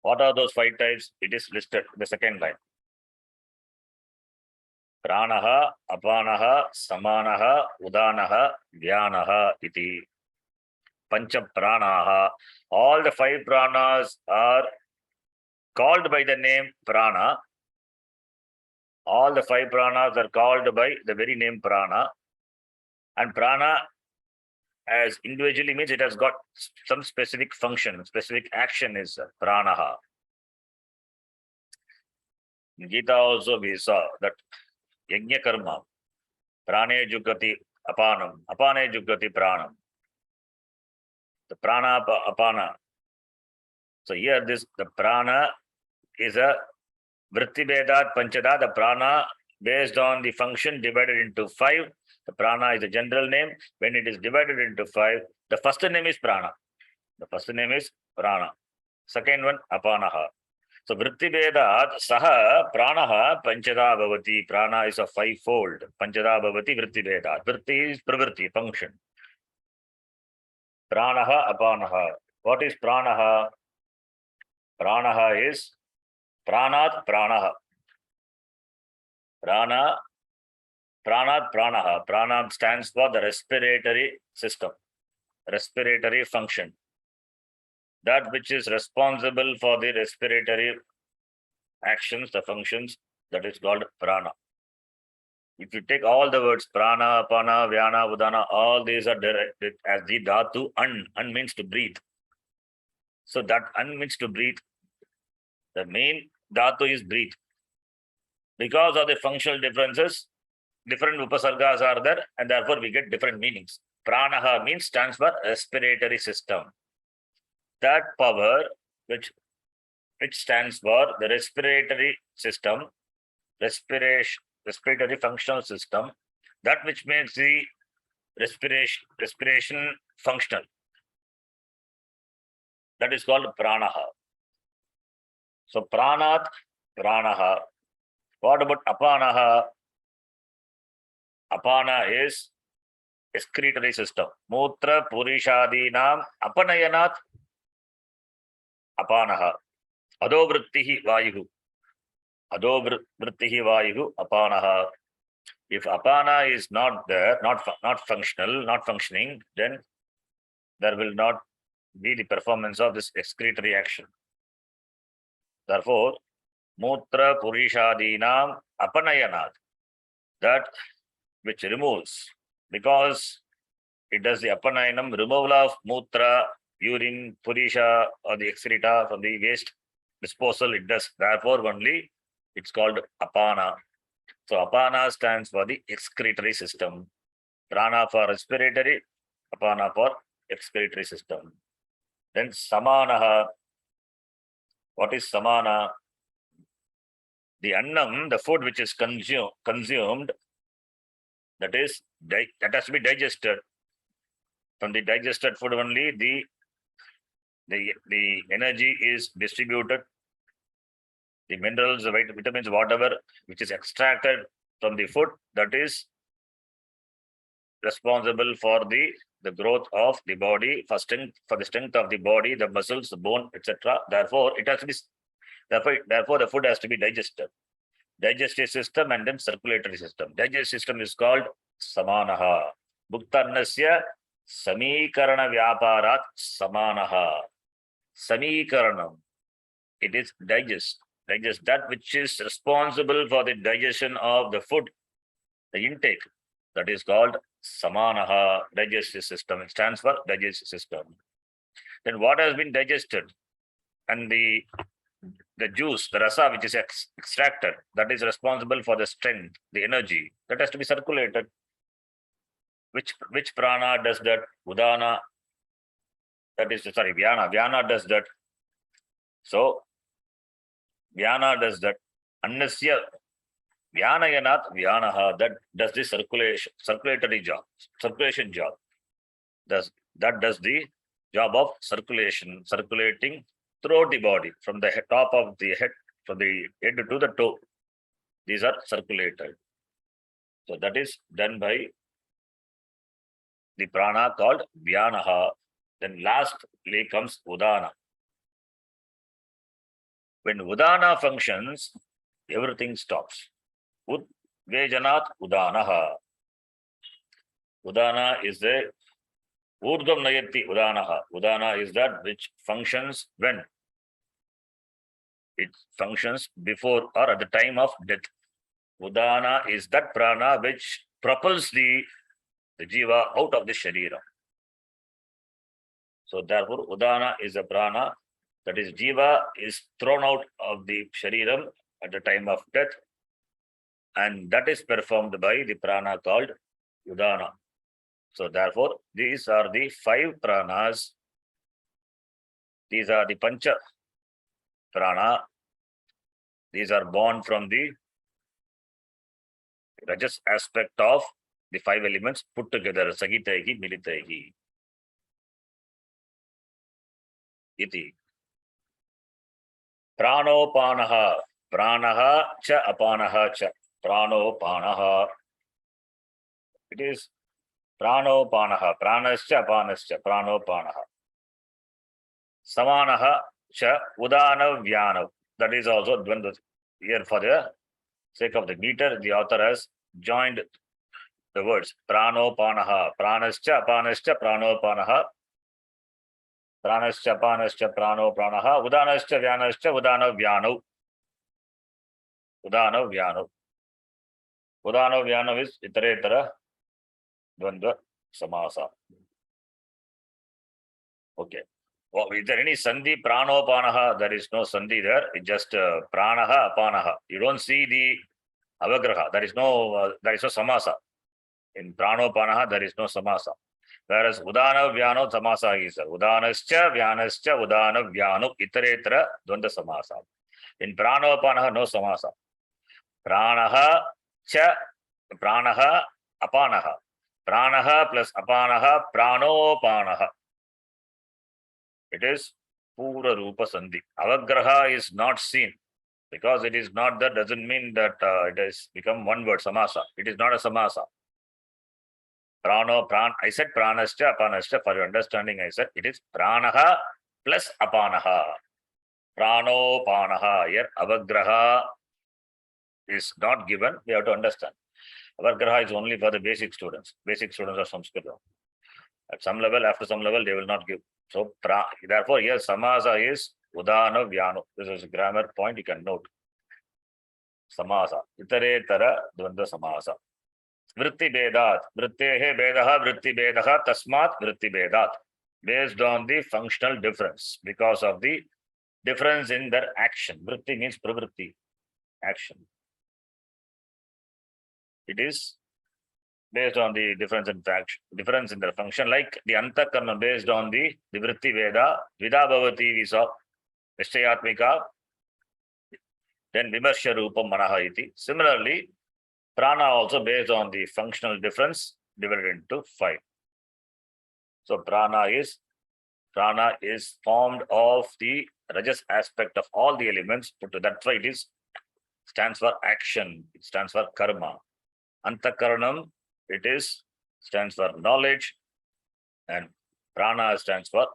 What are those 5 types? It is listed in the second line. Pranaha, apanaha, samanaha, udanaha, vyanaha iti. Pancha pranaha. All the 5 pranas are called by the name prana. All the 5 pranas are called by the very name prana. And prana as individually means it has got some specific function, specific action is pranaha. In Gita also we saw that yajna karma, prane jugati apanam, apane jugati pranam. The prana apana. So here the prana is a vritti bhedat panchada, the prana based on the function divided into 5. The prana is a general name. When it is divided into 5, the first name is prana. The first name is prana. Second one, apanaha. So vritti bhedat saha pranaha panchada bhavati. Prana is a 5-fold. Panchada bhavati vritti bhedat. Vritti is pravritti, function. Pranaha, apanaha. What is pranaha? Pranaha is pranat pranaha. Pranat pranaha. Prana stands for the respiratory system, respiratory function. that which is responsible for the respiratory actions, the functions, that is called prana. If you take all the words prana, apana, vyana, udana, all these are directed as the dhatu an. An means to breathe. So that an means to breathe. The main dhatu is breathe. Because of the functional differences, different upasargas are there, and therefore we get different meanings. Pranaha means stands for respiratory system. That power which stands for the respiratory system, respiratory functional system, that which makes the respiration functional. That is called pranaha. So pranat, pranaha. What about apanaha? Apana is excretory system. Mutra purishadinam apanayanat apanaha. Adovrittihi vayuhu. Adovrittihi vayuhu apanaha. If apana is not there, not functional, not functioning, then there will not be the performance of this excretory action. Therefore, mutra purishadinam apanayanat, that which removes, because it does the apanayanam, removal of mutra, urine, purisha, or the excreta from the waste disposal, it does. Therefore, only it's called apana. So apana stands for the excretory system. Prana for respiratory, apana for excretory system. Then samanaha. What is samana? The annam, the food which is consumed, that has to be digested. From the digested food only, the energy is distributed. The minerals, the vitamins, whatever which is extracted from the food, that is responsible for the growth of the body, for the strength of the body, the muscles, the bone, etc. Therefore, it has to be. Therefore, the food has to be digested. Digestive system and then circulatory system. Digestive system is called samanaha. Bhuktannasya samikarana vyaparat samanaha. Samikaranam. It is digest that which is responsible for the digestion of the food, the intake. That is called samanaha, digestive system. It stands for digestive system. Then what has been digested and the juice, the rasa which is extracted, that is responsible for the strength, the energy, that has to be circulated. Which prana does that? Udana, that is, sorry, vyana. Vyana does that. So, vyana does that. Annasya vyanayanat vyanaha, that does the circulatory job, circulation job. That does the job of circulating throughout the body, from the top of the head, from the head to the toe. These are circulated. So that is done by the prana called vyanaha. Then lastly comes udana. When udana functions, everything stops. Udvejanat udanaha. Udana is the urdhvam nayati udanaha. Udana is that which functions when? It functions before or at the time of death. Udana is that prana which propels the jiva out of the sharira. So therefore, udana is a prana, that is, jiva is thrown out of the shariram at the time of death, and that is performed by the prana called udana. So therefore, these are the 5 pranas. These are the pancha prana. These are born from the rajas aspect of the 5 elements put together. Sagitaihi, militaihi. Iti. Pranopanaha. Pranaha cha apanaha cha. Pranopanaha. It is pranopanaha. Pranascha apanascha. Pranopanaha. Samanaha cha udana vyana. That is also dvandva. Here, for the sake of the meter, the author has joined the words pranopanaha. Pranascha apanascha pranopanaha. Pranascha, Apanascha, Prano, Pranaha, Udanascha, Vyanascha, Udana, Vyano. Udana, Vyano. Udana, Vyano is Itaretara, Dvandva, Samasa. Okay. Well, is there any Sandhi, Prano, Panaha? There is no Sandhi there. It's just Pranaha, Apanaha. You don't see the Avagraha. There is no Samasa. In Prano, Panaha, there is no Samasa. Whereas Udana Vyano Samasa is Udanascha, Vyanascha, Udana Vyano, Itaretara, Dvanda Samasa. In Pranopanaha, no Samasa. Pranaha cha Pranaha Apanaha. Pranaha plus Apanaha, Pranopanaha. It is Pura Rupa Sandhi. Avagraha is not seen. Because it is not that doesn't mean that it has become one word, Samasa. It is not a Samasa. I said pranascha, apanascha. For your understanding, I said it is pranaha plus apanaha. Pranopanaha. Here, avagraha is not given. We have to understand. Avagraha is only for the basic students. Basic students of Sanskrit. At some level, after some level, they will not give. So, therefore, here, samasa is udana vyano. This is a grammar point you can note. Samasa. Itaretara dvanda samasa. Vritti Vedat. Vrittehe Vedaha, Vritti Vedaha, Tasmat Vritti Vedat. Based on the functional difference, because of the difference in their action. Vritti means pravritti, action. It is based on the difference in their function, like the Antakarna based on the Vritti Veda, Vida Bhavati we saw, Nishchayatmika, then Vimarsha Rupam Manaha iti. Similarly, Prana also based on the functional difference divided into 5. So prana is formed of the rajas aspect of all the elements. That's why it stands for action. It stands for karma. Antakaranam, stands for knowledge, and prana stands for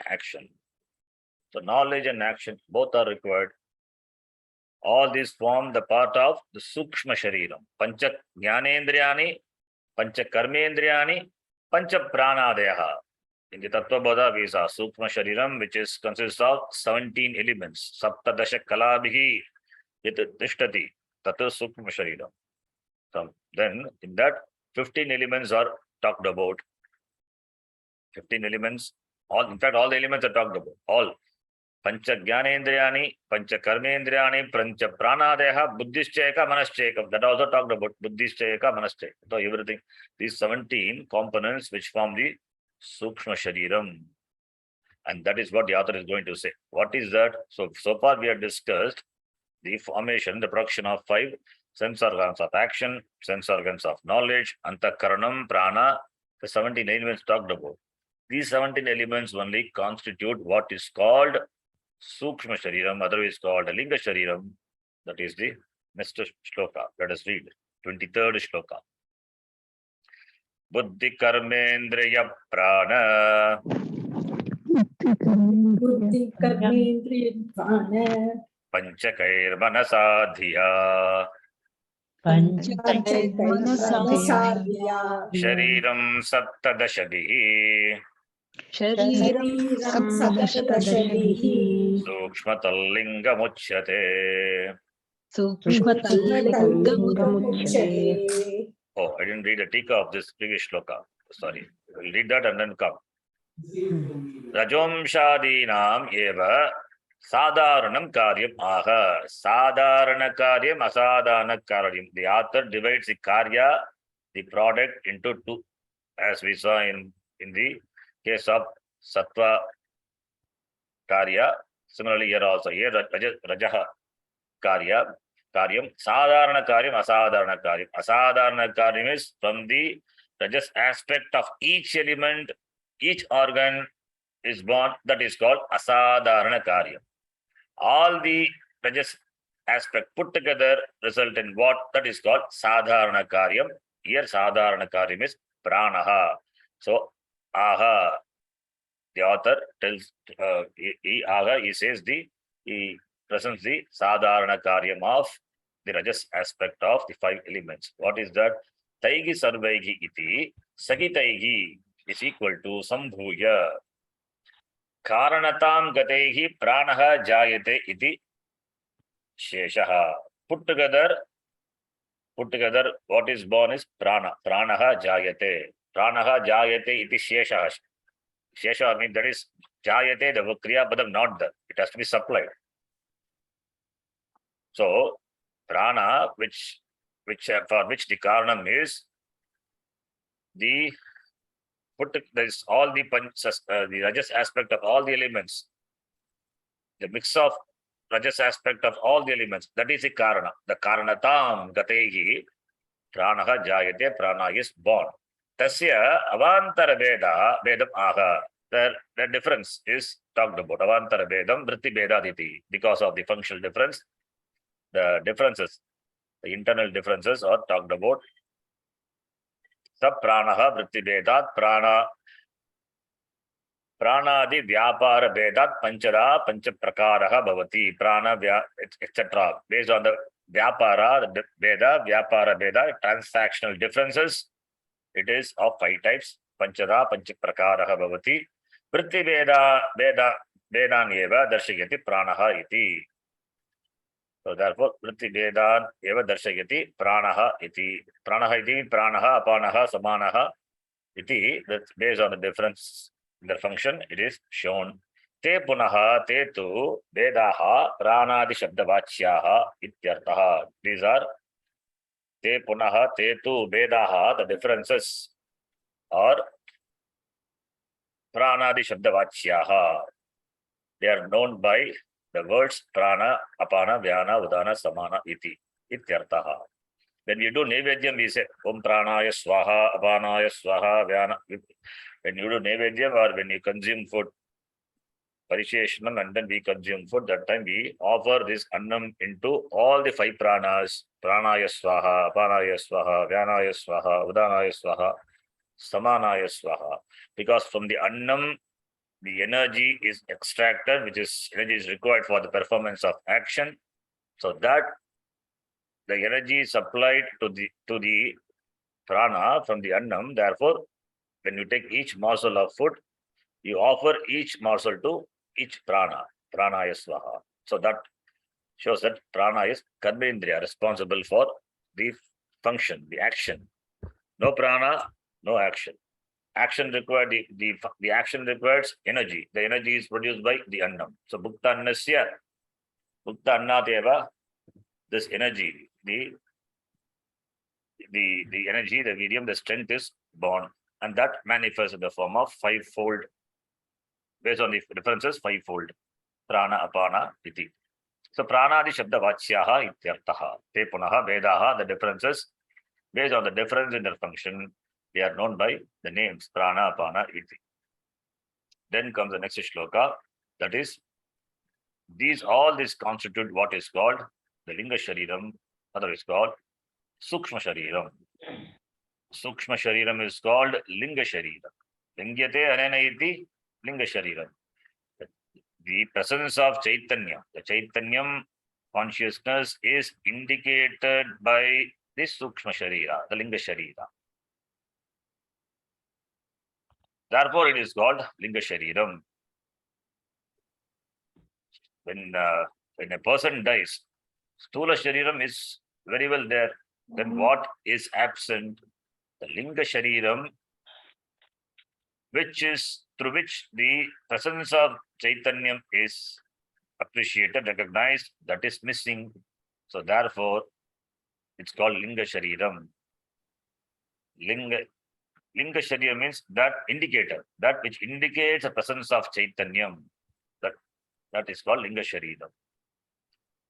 action. So knowledge and action both are required. All these form the part of the Sukshma Shariram. Pancha Jnanendriyani, Pancha Karmendriyani, Pancha Pranadeha. In the Tattva Bodha, we saw Sukshma Shariram, which consists of 17 elements. Saptadasha Kalabhihi Yat Tishtati. Tatu Sukshma Shariram. So then, in that, 15 elements are talked about. 15 elements. In fact, all the elements are talked about. All. Pancha Jnanendriyani, Pancha Karmendriyani, Pancha Pranadeha, Buddhischeka, Manascheka. That also talked about Buddhischeka, Manascheka. So everything, these 17 components which form the Sukshma Shariram. And that is what the author is going to say. What is that? So far we have discussed the formation, the production of 5 sense organs of action, sense organs of knowledge, Antakaranam, Prana, the 17 elements talked about. These 17 elements only constitute what is called Sukshma Shariram, otherwise called Linga Shariram. That is the next shloka. Let us read 23rd shloka. Buddhi Karmendriya Prana Buddhi Karmendriya Prana Panchakair Manasadhiya Panchakair Manasadhiya Shariram Saptadashadihi Shariram Saptadashadihi Sukshmatallinga Muchyate. Sukshmatallingamuchyate. Oh, I didn't read the tika of this previous shloka. Sorry. We'll read that and then come. Rajomshadinam eva sadharanam karyam aha. Sadharana karyam, asadharana karyam. The author divides the karya, the product, into 2, as we saw in the case of sattva karya. Similarly, here also, here rajaha karya, karyam, sadharana karyam, asadharana karyam. Asadharana karyam is from the rajas aspect of each element, each organ is born, that is called asadharana karyam. All the rajas aspect put together result in what? That is called sadharana karyam. Here sadharana karyam is pranaha. So aha, the author tells he says he presents the sadharana karyam of the rajas aspect of the 5 elements. What is that? Taigi sarvaigi iti sagitaigi is equal to sambhuya. Karanatam gatehi pranaha jayate iti sheshaha. Put together, what is born is prana. Pranaha jayate. Pranaha jayate iti sheshaha. Shesha means that is jayate, the kriya padam, not the. It has to be supplied. So prana, which for which the karanam is the put this all the the rajas aspect of all the elements, the mix of rajas aspect of all the elements. That is the karana. The karanatam gatehi pranaha jayate. Prana is born. Tasya avantara vedam aha. The difference is talked about. Avantara vedam vritti vedaditi. Because of the functional difference, the differences, the internal differences are talked about. Sab pranaha vritti vedat prana pranadi vyapara vedat panchada pancha prakaraha bhavati. Prana etc. Based on the vyapara, the veda, vyapara veda, transactional differences, it is of 5 types. Panchada pancha prakaraha bhavati. Vritti vedan eva darshayati pranaha iti. So therefore, vritti vedan eva darshayati pranaha iti. Pranaha iti, pranaha, apanaha, samanaha iti. That's based on the difference in their function, it is shown. Te punaha, te tu, vedaha, pranadi shabdavachyaha ityartaha. These are te punaha, te tu, vedaha, the differences are pranadi shabdavachyaha. They are known by the words prana, apana, vyana, udana, samana, iti, ityartaha. When you do Nevedyam, we say Om Pranaya Swaha, Apanaya Swaha, Vyana. When you do Nevedyam or when you consume food, Parisheshanam, and then we consume food, that time we offer this Annam into all the 5 pranas, Pranaya Swaha, Apanaya Swaha, Vyanaya Swaha, Udanaya Swaha, Samanaya Swaha. Because from the Annam, the energy is extracted, which is energy is required for the performance of action. So that the energy is supplied to the prana from the annam. Therefore, when you take each morsel of food, you offer each morsel to each prana, pranaya swaha. So that shows that prana is karmendriya, responsible for the function, the action. No prana, no action. Action required the action requires energy. The energy is produced by the annam. So bhukta annasya, bhukta annateva, this energy, the energy, the medium, the strength is born, and that manifests in the form of 5-fold. Based on the differences, 5-fold. Prana, apana, iti. So pranadi shabda vachyaha ityartaha. Te punaha vedaha, the differences, based on the difference in their function, they are known by the names prana, apana, iti. Then comes the next shloka, that is, all these constitute what is called the linga shariram, other is called sukshma shariram. Sukshma shariram is called linga shariram. Lingyate anena iti linga shariram. The presence of Chaitanya, the Chaitanyam consciousness is indicated by this Sukshma Sharira, the Linga Sharira. Therefore, it is called Linga Shariram. When a person dies, Stula Shariram is very well there. Then what is absent? The Linga Shariram, which is through which the presence of Chaitanyam is appreciated, recognized, that is missing. So therefore, it's called Linga Shariram. Linga Shariram means that indicator, that which indicates the presence of Chaitanyam. That is called Linga Shariram.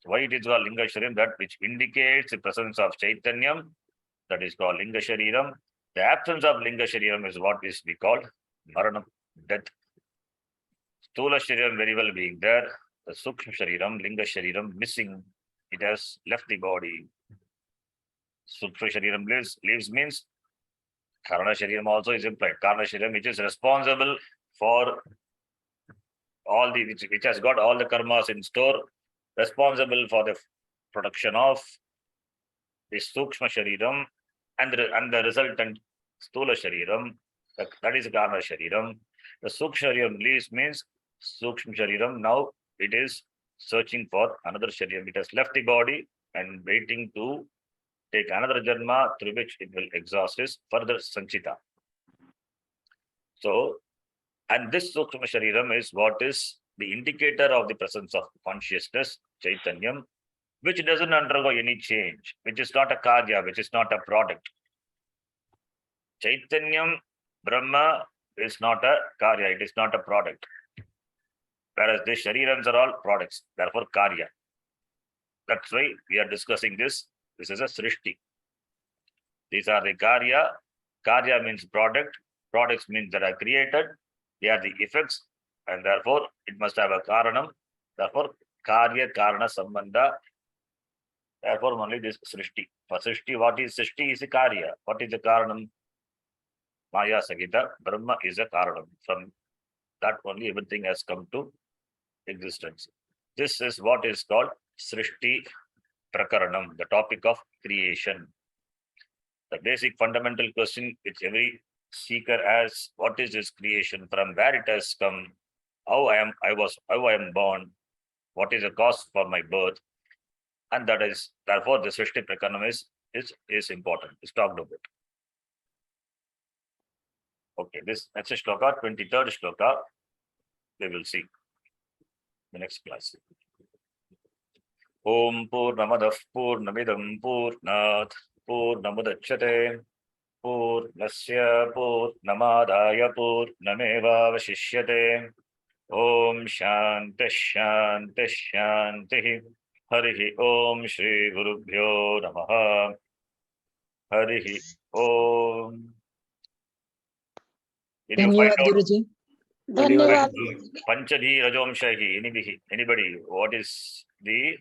So why it is called Linga Shariram? That which indicates the presence of Chaitanyam, that is called Linga Shariram. The absence of Linga Shariram is what is we called Maranam, death. Stula Shariram very well being there. The Sukshma Shariram, Linga Shariram missing. It has left the body. Sukshma Shariram lives means Karana Shariram also is implied. Karana Shariram, which is responsible for all the, which has got all the karmas in store, responsible for the production of the Sukshma Shariram and the resultant Stula Shariram, that is Karana Shariram. The Sukshma Shariram leaves means Sukshma Shariram. Now it is searching for another Shariram. It has left the body and waiting to take another Janma through which it will exhaust its further Sanchita. So, and this Sukshma Shariram is what is the indicator of the presence of consciousness, Chaitanyam, which doesn't undergo any change, which is not a karya, which is not a product. Chaitanyam, Brahma is not a karya, it is not a product. Whereas the sharirams are all products, therefore karya. That's why we are discussing this. This is a srishti. These are the karya. Karya means product. Products means that are created. They are the effects, and therefore it must have a karanam. Therefore, karya karana sambandha. Therefore, only this srishti. For srishti, what is srishti is a karya. What is the karanam? Maya Sagita. Brahma is a karanam. From that only everything has come to existence. This is what is called srishti prakaranam, the topic of creation. The basic fundamental question which every seeker asks: what is this creation? From where it has come? How I am born? What is the cause for my birth? And that is therefore the srishti prakaranam is important. It's talked about. Okay, this next shloka, 23rd shloka, we will see the next class. Om Purnamadah Purnamidam Purnat Purnamudachyate Purnasya Purnamadaya Purnameva Vashishyate. Om Shanti Shanti Shanti. Harihi Om Shri Gurubhyo Namaha. Harihi Om. Did you find धन्यवाद out गुरुजी. धन्यवाद. Panchadhi Rajomshahi? Anybody? What is the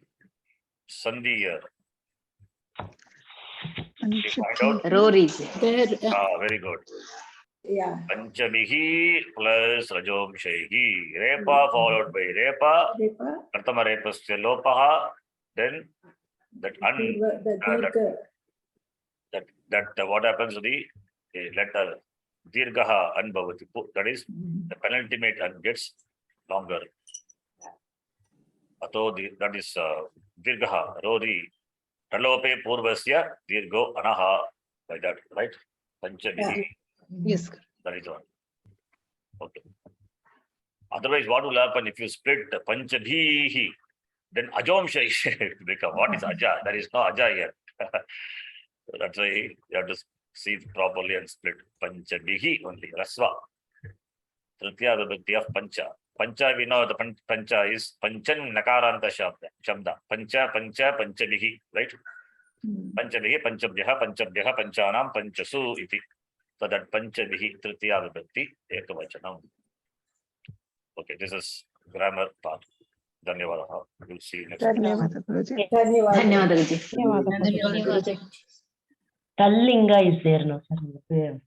Sandhi here? Did you find out? Rory. There, Very good. yeah. Panchabihi plus Rajomshahi. Repa followed by Repa. Repa, Pratama Repasya Lopaha. Then that the dirgha. that what happens to the letter Dirgaha Anbhavati. That is the penultimate and gets longer. Ato that is Dirgaha Rodi Talope Purvasya Dirgo Anaha, like that, right? Panchabihi. Yes. That is one. Okay. Otherwise, what will happen if you split the Panchabhihi? Then Ajomsha become. What is Aja? There is no Aja here. That's why you have to see it properly and split. Panchabhihi only. Rasva. Tritiya vibhakti of Pancha. Pancha, we know the Pancha is Panchan Nakaranta Shabda. Pancha, Panchabhihi. Right? Panchabhihi, Panchabhyaha, Panchabhyaha, Panchanam, Panchasu iti. So that Panchabihi Tritiya Vibhakti Ekavachanam. Okay, this is grammar part. Dhanyavadaha. We'll see you next time. ಧನ್ಯವಾದ ಗುರುಜಿ. धन्यवाद. धन्यवाद गुरुजी. ಧನ್ಯವಾದ धन्यवाद गुरुजी. Tallinga is there, no, sir?